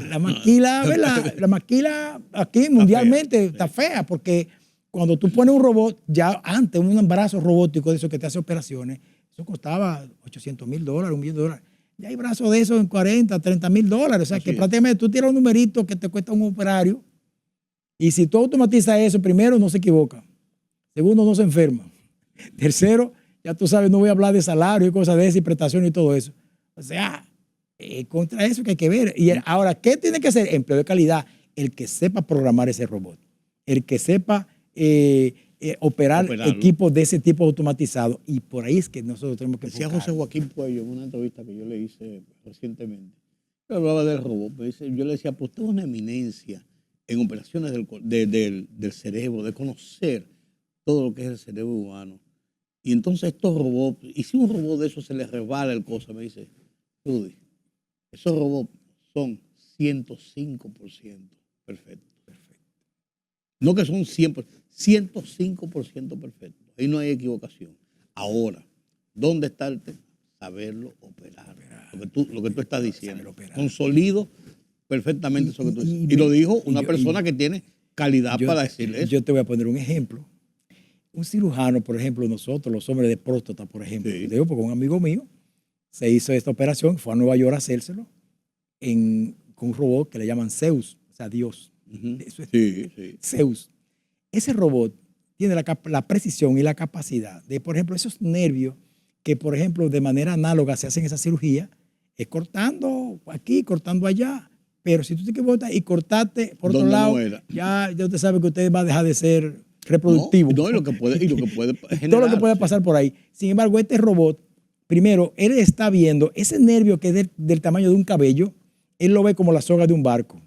¿verdad? La maquila aquí mundialmente está fea, porque cuando tú pones un robot, ya antes un embarazo robótico de eso que te hace operaciones, eso costaba $800,000, $1 millón. Ya hay brazos de esos en $40,000, $30,000. O sea, que prácticamente tú tiras un numerito que te cuesta un operario, y si tú automatizas eso, primero, no se equivoca. Segundo, no se enferma. Tercero, ya tú sabes, no voy a hablar de salario y cosas de eso, y prestaciones y todo eso. O sea, contra eso que hay que ver. Y ahora, ¿qué tiene que ser? Empleo de calidad. El que sepa programar ese robot. El que sepa operar equipos de ese tipo automatizado. Y por ahí es que nosotros tenemos que decía José Joaquín Puello en una entrevista que yo le hice recientemente. Yo hablaba del robot. Yo le decía, pues usted es una eminencia en operaciones del cerebro, de conocer todo lo que es el cerebro humano. Y entonces estos robots, y si un robot de eso se le resbala el cosa, me dice, Rudy, esos robots son 105% perfectos. No que son 100%, 105% perfectos. Ahí no hay equivocación. Ahora, ¿dónde está el tema? Saberlo operar. Lo que tú estás diciendo. Consolido perfectamente eso que tú dices. Y lo dijo una persona que tiene calidad para decirle eso. Yo te voy a poner un ejemplo. Un cirujano, por ejemplo, nosotros, los hombres de próstata, por ejemplo, digo porque un amigo mío se hizo esta operación, fue a Nueva York a hacérselo con un robot que le llaman Zeus, o sea, Dios. Eso es Zeus. Ese robot tiene la precisión y la capacidad de, por ejemplo, esos nervios que, por ejemplo, de manera análoga se hacen esa cirugía, es cortando aquí, cortando allá. Pero si tú te equivocas y cortaste por otro lado, ya usted sabe que usted va a dejar de ser reproductivo. No, y lo que puede generar. Todo lo que puede pasar por ahí. Sin embargo, este robot, primero, él está viendo ese nervio que es del tamaño de un cabello, él lo ve como la soga de un barco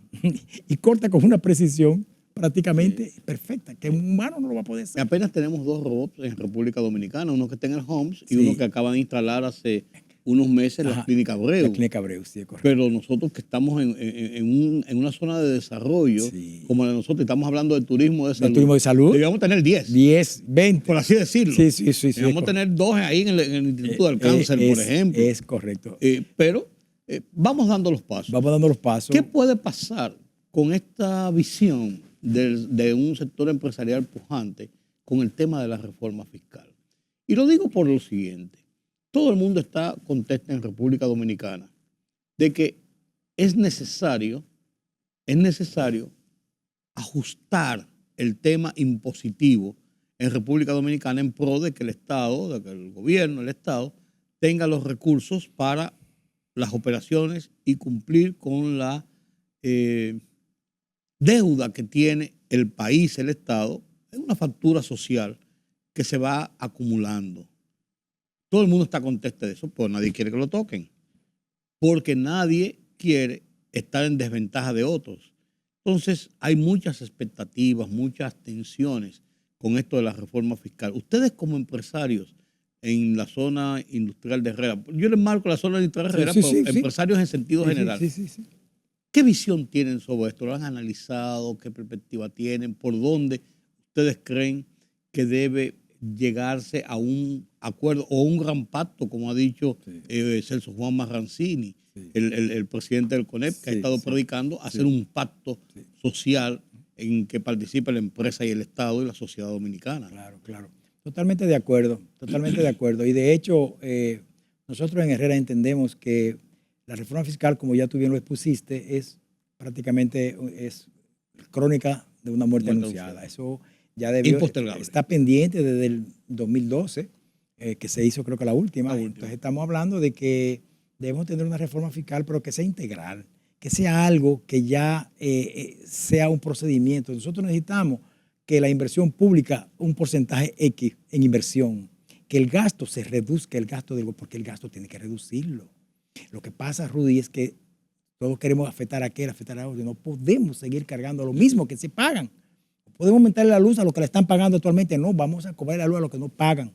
y corta con una precisión prácticamente perfecta, que un humano no lo va a poder hacer. Apenas tenemos 2 robots en República Dominicana, uno que está en el Homs y uno que acaban de instalar hace unos meses en la Clínica Abreu. La Clínica Abreu, sí, es correcto. Pero nosotros que estamos en una zona de desarrollo, como la de nosotros, estamos hablando de turismo de salud. Turismo de salud. Debíamos tener 10. 10, 20. Por así decirlo. Sí. Debíamos tener 2 ahí en el Instituto del Cáncer, por ejemplo. Es correcto. Pero vamos dando los pasos. Vamos dando los pasos. ¿Qué puede pasar con esta visión de un sector empresarial pujante con el tema de la reforma fiscal? Y lo digo por lo siguiente. Todo el mundo está contento en República Dominicana de que es necesario ajustar el tema impositivo en República Dominicana en pro de que el Estado, de que el gobierno, el Estado, tenga los recursos para las operaciones y cumplir con la deuda que tiene el país, el Estado, es una factura social que se va acumulando. Todo el mundo está contento de eso, pero nadie quiere que lo toquen. Porque nadie quiere estar en desventaja de otros. Entonces, hay muchas expectativas, muchas tensiones con esto de la reforma fiscal. Ustedes como empresarios en la zona industrial de Herrera, yo les marco la zona industrial de Herrera, pero empresarios en sentido general. Sí. ¿Qué visión tienen sobre esto? ¿Lo han analizado? ¿Qué perspectiva tienen? ¿Por dónde ustedes creen que debe llegarse a un acuerdo o un gran pacto, como ha dicho Celso Juan Marrancini, el presidente del CONEP, que ha estado predicando, hacer un pacto social en que participe la empresa y el Estado y la sociedad dominicana? Claro. Totalmente de acuerdo, Y de hecho, nosotros en Herrera entendemos que la reforma fiscal, como ya tú bien lo expusiste, es prácticamente crónica de una muerte anunciada. Eso ya está pendiente desde el 2012, que se hizo creo que la última. Entonces estamos hablando de que debemos tener una reforma fiscal, pero que sea integral, que sea algo que ya sea un procedimiento. Nosotros necesitamos que la inversión pública, un porcentaje X en inversión, que el gasto se reduzca, porque el gasto tiene que reducirlo. Lo que pasa, Rudy, es que todos queremos afectar a aquel, afectar a otro. No podemos seguir cargando lo mismo que se pagan. Podemos aumentarle la luz a lo que le están pagando actualmente. No, vamos a cobrar la luz a los que no pagan.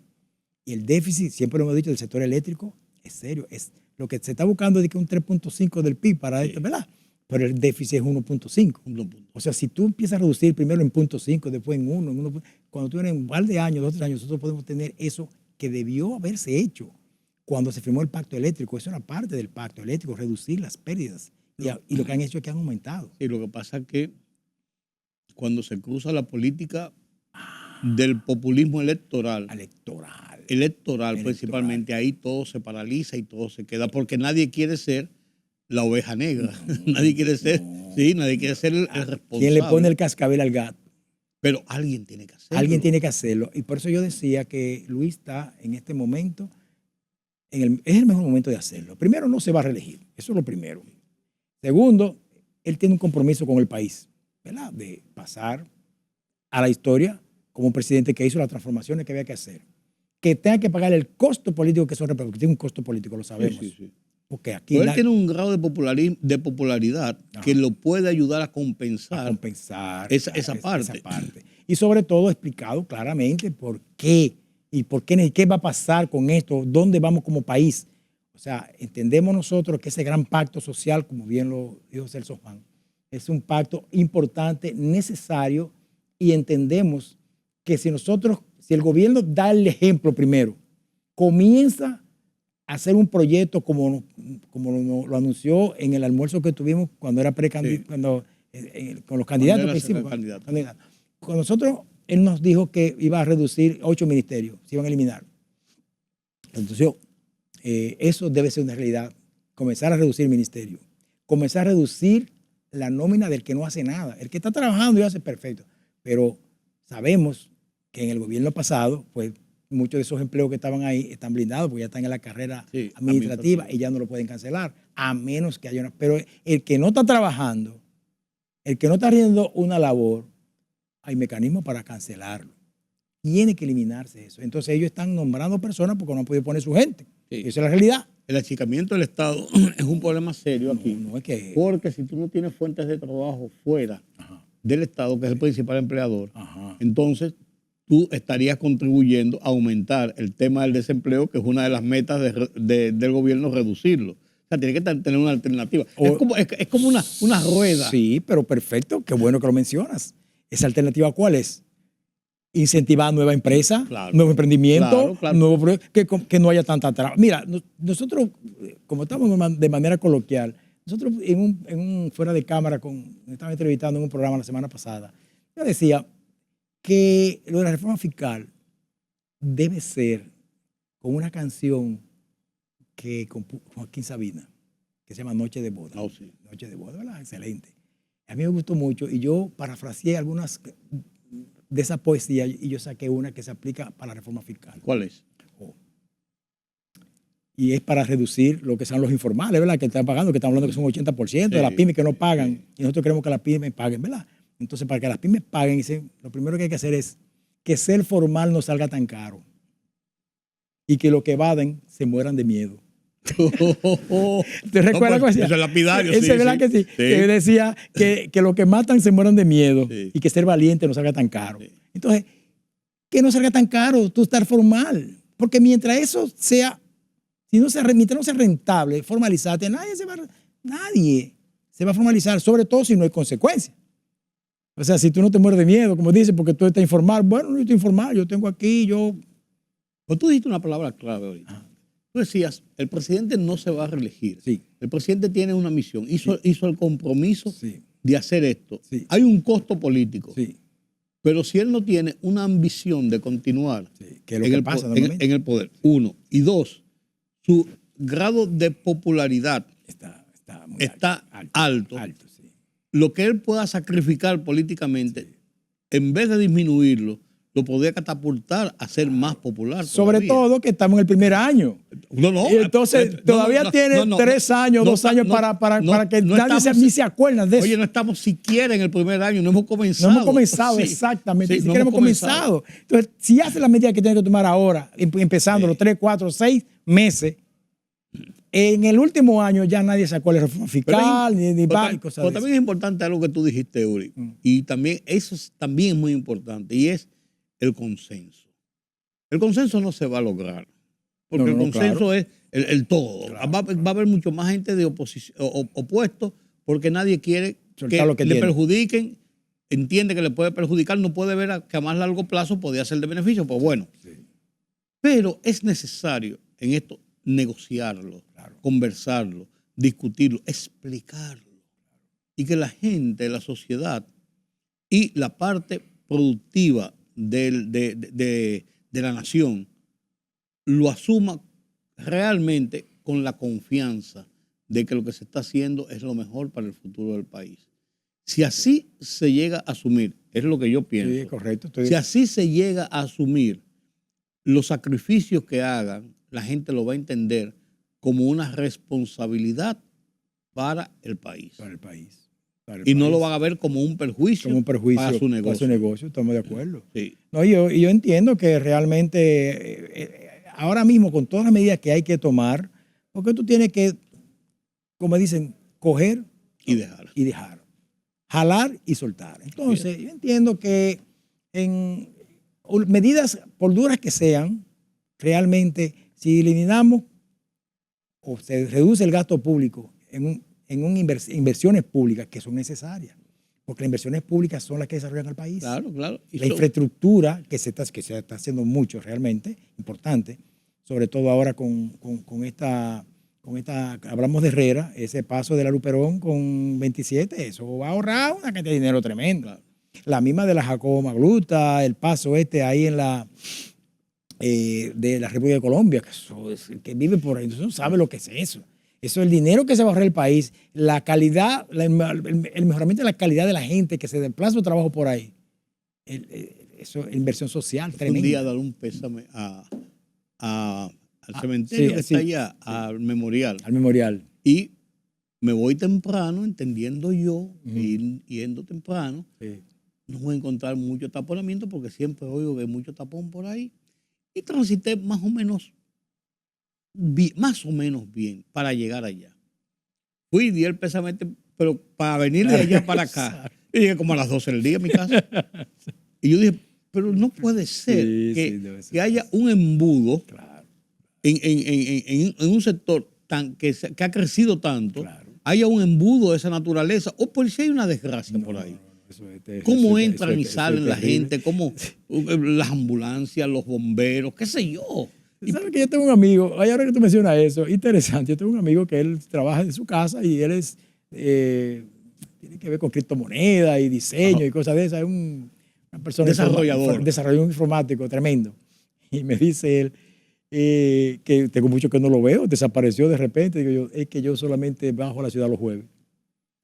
Y el déficit, siempre lo hemos dicho, del sector eléctrico, es serio. Es lo que se está buscando es que un 3.5 del PIB para esto, ¿verdad? Pero el déficit es 1.5. O sea, si tú empiezas a reducir primero en 0.5, después en 1, cuando tú tienes un par de años, 2 o 3 años, nosotros podemos tener eso que debió haberse hecho cuando se firmó el pacto eléctrico. Eso era parte del pacto eléctrico, reducir las pérdidas. Y lo que han hecho es que han aumentado. Y lo que pasa es que cuando se cruza la política del populismo electoral principalmente, ahí todo se paraliza y todo se queda, porque nadie quiere ser la oveja negra. Nadie quiere ser el responsable. ¿Quién le pone el cascabel al gato? Pero alguien tiene que hacerlo. Alguien tiene que hacerlo. Y por eso yo decía que Luis está en este momento, es el mejor momento de hacerlo. Primero, no se va a reelegir. Eso es lo primero. Segundo, él tiene un compromiso con el país, ¿verdad? De pasar a la historia como un presidente que hizo las transformaciones que había que hacer. Que tenga que pagar el costo político que eso representa, porque tiene un costo político, lo sabemos. Sí. Porque aquí él tiene un grado de popularidad que lo puede ayudar a compensar esa parte. Y sobre todo explicado claramente por qué y qué va a pasar con esto, dónde vamos como país. O sea, entendemos nosotros que ese gran pacto social, como bien lo dijo Celso Juan, es un pacto importante, necesario, y entendemos que si el gobierno da el ejemplo primero, comienza a hacer un proyecto como lo anunció en el almuerzo que tuvimos cuando era precandidato, con los candidatos que hicimos. Con nosotros, él nos dijo que iba a reducir 8 ministerios, se iban a eliminar. Entonces, eso debe ser una realidad, comenzar a reducir ministerios, comenzar a reducir la nómina del que no hace nada. El que está trabajando ya hace perfecto, pero sabemos que en el gobierno pasado, pues muchos de esos empleos que estaban ahí están blindados porque ya están en la carrera administrativa y ya no lo pueden cancelar, a menos que haya una... Pero el que no está trabajando, el que no está haciendo una labor, hay mecanismos para cancelarlo. Tiene que eliminarse eso. Entonces ellos están nombrando personas porque no han podido poner su gente. Esa es la realidad. El achicamiento del Estado es un problema serio aquí. Porque si tú no tienes fuentes de trabajo fuera del Estado, que es el principal empleador, entonces tú estarías contribuyendo a aumentar el tema del desempleo, que es una de las metas del gobierno, reducirlo. O sea, tiene que tener una alternativa. Es como una rueda. Sí, pero perfecto. Qué bueno que lo mencionas. ¿Esa alternativa cuál es? Incentivar nueva empresa, nuevo emprendimiento, nuevo que no haya tanta traba. Mira, nosotros, como estamos de manera coloquial, nosotros en un fuera de cámara, me estaban entrevistando en un programa la semana pasada, yo decía que lo de la reforma fiscal debe ser con una canción que compuso Joaquín Sabina, que se llama Noche de Boda. Noche de Boda, ¿verdad? Excelente. A mí me gustó mucho y yo parafraseé algunas de esa poesía y yo saqué una que se aplica para la reforma fiscal. ¿Cuál es? Y es para reducir lo que son los informales, ¿verdad? Que están pagando, que están hablando que son 80% de las pymes que no pagan y nosotros queremos que las pymes paguen, ¿verdad? Entonces, para que las pymes paguen, lo primero que hay que hacer es que ser formal no salga tan caro y que los que evaden se mueran de miedo. ¿Te recuerdas cómo decía? Eso es lapidario, Ese, sí, ¿verdad sí, que sí? sí. Que decía que los que matan se mueran de miedo Sí. y que ser valiente no salga tan caro. Sí. Entonces, que no salga tan caro tú estar formal. Porque mientras eso sea, mientras no sea rentable, formalizarte, nadie se va a formalizar, sobre todo si no hay consecuencias. O sea, si tú no te mueres de miedo, como dices, porque tú estás informal, bueno, yo estoy informal, yo tengo aquí, Pues tú dijiste una palabra clave ahorita. Tú decías, el presidente no se va a reelegir. Sí. El presidente tiene una misión, hizo el compromiso Sí. de hacer esto. Sí. Hay un costo político, Sí, pero si él no tiene una ambición de continuar sí, que es lo que pasa normalmente. en el poder, uno, y dos, su grado de popularidad Está muy está alto. alto, sí. Lo que él pueda sacrificar políticamente, en vez de disminuirlo, lo podría catapultar a ser más popular. Sobre todavía. todo que estamos en el primer año. No, Y entonces todavía tiene 3 años, 2 años para que nadie ni se acuerda de eso. Oye, no estamos siquiera en el primer año, no hemos comenzado. No hemos comenzado, Sí, exactamente. sí, Ni no siquiera hemos comenzado. Entonces, si hace la medida que tiene que tomar ahora, empezando los 3, 4, 6 meses, en el último año ya nadie sacó la reforma fiscal, ni cosas de pero también es importante algo que tú dijiste, Uri, y también eso también es muy importante, y es el consenso. El consenso no se va a lograr, porque el consenso claro. es el todo. Claro. Va a haber mucho más gente de oposición, opuesto, porque nadie quiere Soltar lo que le tiene. perjudiquen, entiende que le puede perjudicar, no puede ver que a más largo plazo podría ser de beneficio, pues bueno. Sí. Pero es necesario en esto negociarlo, Claro. conversarlo, discutirlo, explicarlo. Y que la gente, la sociedad y la parte productiva de la nación lo asuma realmente con la confianza de que lo que se está haciendo es lo mejor para el futuro del país. Si así se llega a asumir, es lo que yo pienso. Sí, correcto. Si así se llega a asumir los sacrificios que hagan, la gente lo va a entender como una responsabilidad para el país. Para el país. Y no lo van a ver como un perjuicio, para su negocio. Para su negocio, estamos de acuerdo. Sí. No, yo entiendo que realmente ahora mismo con todas las medidas que hay que tomar, porque tú tienes que, como dicen, coger Y dejar. jalar y soltar. Entonces, yo entiendo que en medidas, por duras que sean, realmente, si eliminamos o se reduce el gasto público en inversiones públicas que son necesarias, porque las inversiones públicas son las que desarrollan el país. Claro, claro. La infraestructura, que se está haciendo mucho realmente, importante, sobre todo ahora con esta, hablamos de Herrera, ese paso de la Luperón con 27, eso va a ahorrar una cantidad de dinero tremendo. Claro. La misma de la Jacobo Magluta, el paso ahí en la de la República de Colombia, que vive por ahí, entonces no sabe lo que es eso. Eso es el dinero que se va a ahorrar el país, la calidad, el mejoramiento de la calidad de la gente que se desplaza su trabajo por ahí. Eso es inversión social tremenda. Un día dar un pésame al cementerio que está allá, al memorial. Al memorial. Y me voy temprano, entendiendo yo, yendo temprano. Sí. No voy a encontrar mucho taponamiento porque siempre oigo que hay mucho tapón por ahí. Y transité más o menos bien para llegar allá. Fui y di el pésame, pero para venir de allá para acá. Y llegué como a las 12 del día a mi casa. Y yo dije, pero no puede ser que haya un embudo en un sector que ha crecido tanto, haya un embudo de esa naturaleza, o por si hay una desgracia por ahí. ¿Cómo entran y salen la gente? ¿Cómo las ambulancias, los bomberos, qué sé yo? ¿Sabes que yo tengo un amigo? Ahora que tú mencionas eso, interesante. Yo tengo un amigo que él trabaja en su casa y él es tiene que ver con criptomonedas y diseño y cosas de esas. Es una persona desarrollador informático tremendo. Y me dice él que tengo mucho que no lo veo, desapareció de repente. Digo yo, es que yo solamente bajo a la ciudad los jueves.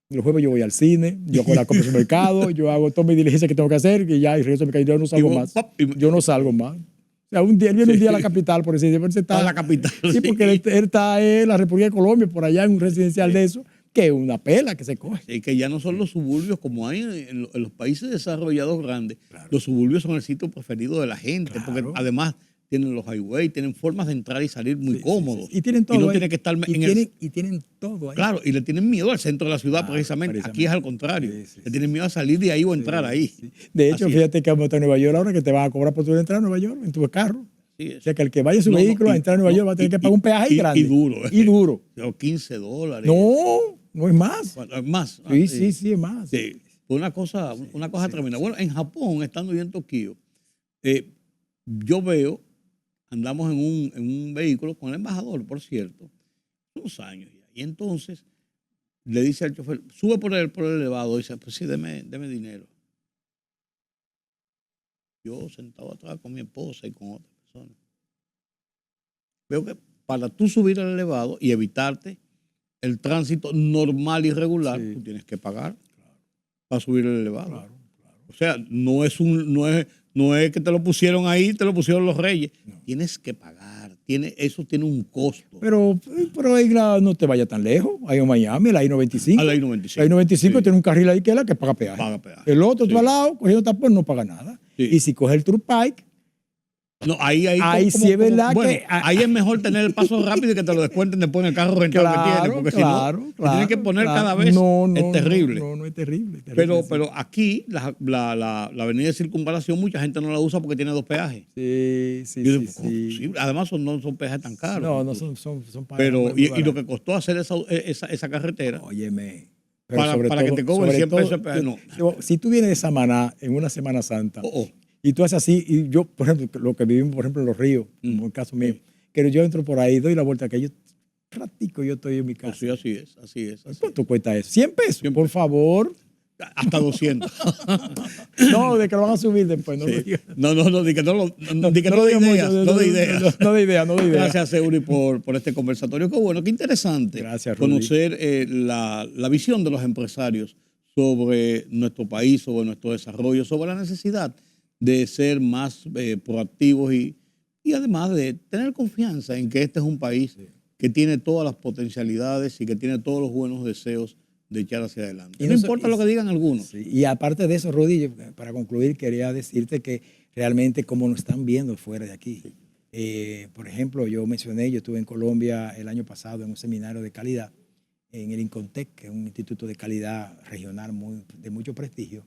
Los jueves yo voy al cine, yo hago la compra en el mercado, yo hago toda mi diligencia que tengo que hacer y ya, y regreso a mi casa. Yo no salgo más. Yo no salgo más. O sea, él viene un día a la capital, por decir, está a la capital. Sí, porque él está en la República de Colombia, por allá en un residencial de eso, que es una pela que se coge. Y que ya no son los suburbios como hay en los países desarrollados grandes. Claro. Los suburbios son el sitio preferido de la gente, Claro. porque además tienen los highways, tienen formas de entrar y salir muy Sí, cómodos. sí, sí. Y tienen todo. Y no ahí. tiene que estar y en tienen, y tienen todo ahí. Claro, y le tienen miedo al centro de la ciudad Claro, precisamente. Aquí es al contrario. Sí, sí, le tienen miedo a salir de ahí o entrar ahí. Sí. De hecho, Así fíjate que vamos a estar en Nueva York ahora que te van a cobrar por tu entrar a Nueva York en tu carro. Sí, O sea, que el que vaya en su vehículo a entrar a Nueva York va a tener que pagar un peaje grande. Y duro. Y duro. $15. No es más. Bueno, más. Sí, es más. Sí. Una cosa tremenda. Bueno, en Japón, estando yo en Tokio, yo veo, andamos en un vehículo con el embajador, por cierto, unos años ya. Y entonces le dice al chofer, sube por el elevado, y dice, pues sí, deme dinero. Yo sentado atrás con mi esposa y con otra persona. Veo que para tú subir al elevado y evitarte el tránsito normal y regular, Sí. tú tienes que pagar para subir el elevado. Claro. O sea, no es que te lo pusieron ahí, te lo pusieron los reyes. No. Tienes que pagar. Eso tiene un costo. Pero ahí no te vayas tan lejos. Ahí en Miami, la I-95. A la I-95. La I-95 Sí. tiene un carril ahí que es la que paga peaje. Paga peaje. El otro, Sí. tú al lado, cogiendo tapón, no paga nada. Sí. Y si coge el Turnpike, No, ahí sí es verdad bueno, que- ahí es mejor tener el paso rápido y que te lo descuenten después en el carro rentado que tienes. Porque si no, te tienes que poner cada vez. Es terrible. No es terrible. Pero aquí, la avenida de Circunvalación, mucha gente no la usa porque tiene 2 peajes. Sí. Yo digo, ¿cómo es posible? Además, no son peajes tan caros. No, son Pero, muy y lo baratos. que costó hacer esa carretera, Óyeme. para que te cobren sobre 100 pesos de todo, peaje, no. Si tú vienes de Samaná en una Semana Santa Oh. y tú haces así, y yo, por ejemplo, lo que vivimos, por ejemplo, en Los Ríos, como el caso mío, que yo entro por ahí, doy la vuelta, que yo ratico yo estoy en mi casa. Sí, así es. ¿Cuánto cuesta eso? 100 pesos, 100 por favor. Hasta 200. No, de que lo van a subir después. No, Sí. lo digas. No, di que no lo di digas ideas. mucho, No de ideas. No de ideas. Gracias, Eury, por este conversatorio. Qué bueno, qué interesante. Gracias, Rudy. Conocer la visión de los empresarios sobre nuestro país, sobre nuestro desarrollo, sobre la necesidad de ser más proactivos y además de tener confianza en que este es un país que tiene todas las potencialidades y que tiene todos los buenos deseos de echar hacia adelante. Y No importa lo que digan algunos. Sí, y aparte de eso, Rudy, para concluir, quería decirte que realmente como nos están viendo fuera de aquí. Por ejemplo, yo estuve en Colombia el año pasado en un seminario de calidad en el Incontec, que es un instituto de calidad regional de mucho prestigio.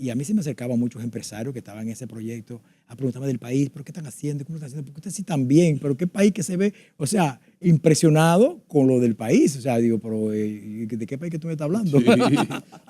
Y a mí se me acercaban muchos empresarios que estaban en ese proyecto a preguntarme del país, ¿pero qué están haciendo? ¿Cómo lo están haciendo? ¿Por qué ustedes sí están bien? ¿Pero qué país que se ve? O sea, impresionado con lo del país. O sea, digo, pero ¿de qué país que tú me estás hablando? Sí.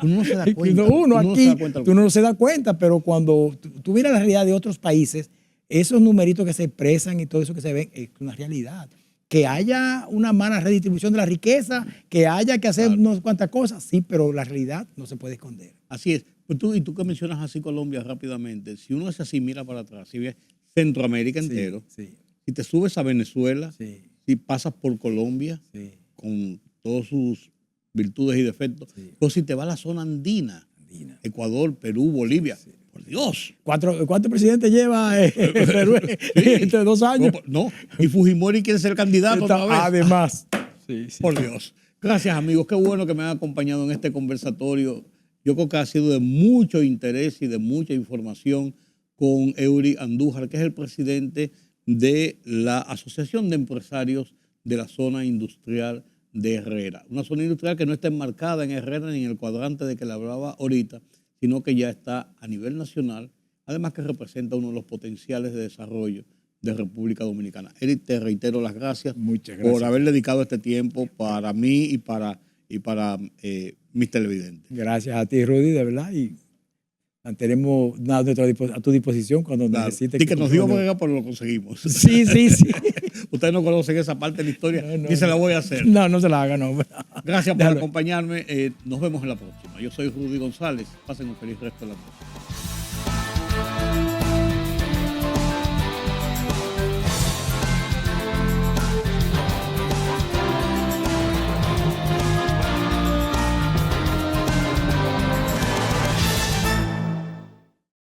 Uno no se da cuenta. Uno no aquí, se da cuenta. tú no se da cuenta, pero cuando tú miras la realidad de otros países, esos numeritos que se expresan y todo eso que se ven es una realidad. Que haya una mala redistribución de la riqueza, que haya que hacer unas cuantas cosas, sí, pero la realidad no se puede esconder. Así es. Pues tú que mencionas así Colombia rápidamente, si uno es así, mira para atrás, si ves Centroamérica entero, Sí, si te subes a Venezuela, sí, si pasas por Colombia, sí. con todas sus virtudes y defectos, Sí. o si te vas a la zona andina, Andina. Ecuador, Perú, Bolivia, por Dios. ¿Cuántos presidentes lleva Perú entre 2 años? No, y Fujimori quiere ser candidato otra vez. Además. Sí. Por Dios. Gracias, amigos. Qué bueno que me han acompañado en este conversatorio. Yo creo que ha sido de mucho interés y de mucha información con Eury Andújar, que es el presidente de la Asociación de Empresarios de la Zona Industrial de Herrera. Una zona industrial que no está enmarcada en Herrera ni en el cuadrante de que le hablaba ahorita, sino que ya está a nivel nacional, además que representa uno de los potenciales de desarrollo de República Dominicana. Eric, te reitero las gracias, Muchas gracias por haber dedicado este tiempo para mí y para mis televidentes. Gracias a ti, Rudy, de verdad. Y mantenemos a tu disposición cuando Claro. necesites. Sí, que nos dio brega, pero lo conseguimos. Sí. Ustedes no conocen esa parte de la historia, No, ni se la voy a hacer. No se la haga, no. Gracias por Déjalo. acompañarme. Nos vemos en la próxima. Yo soy Rudy González. Pasen un feliz resto de la noche.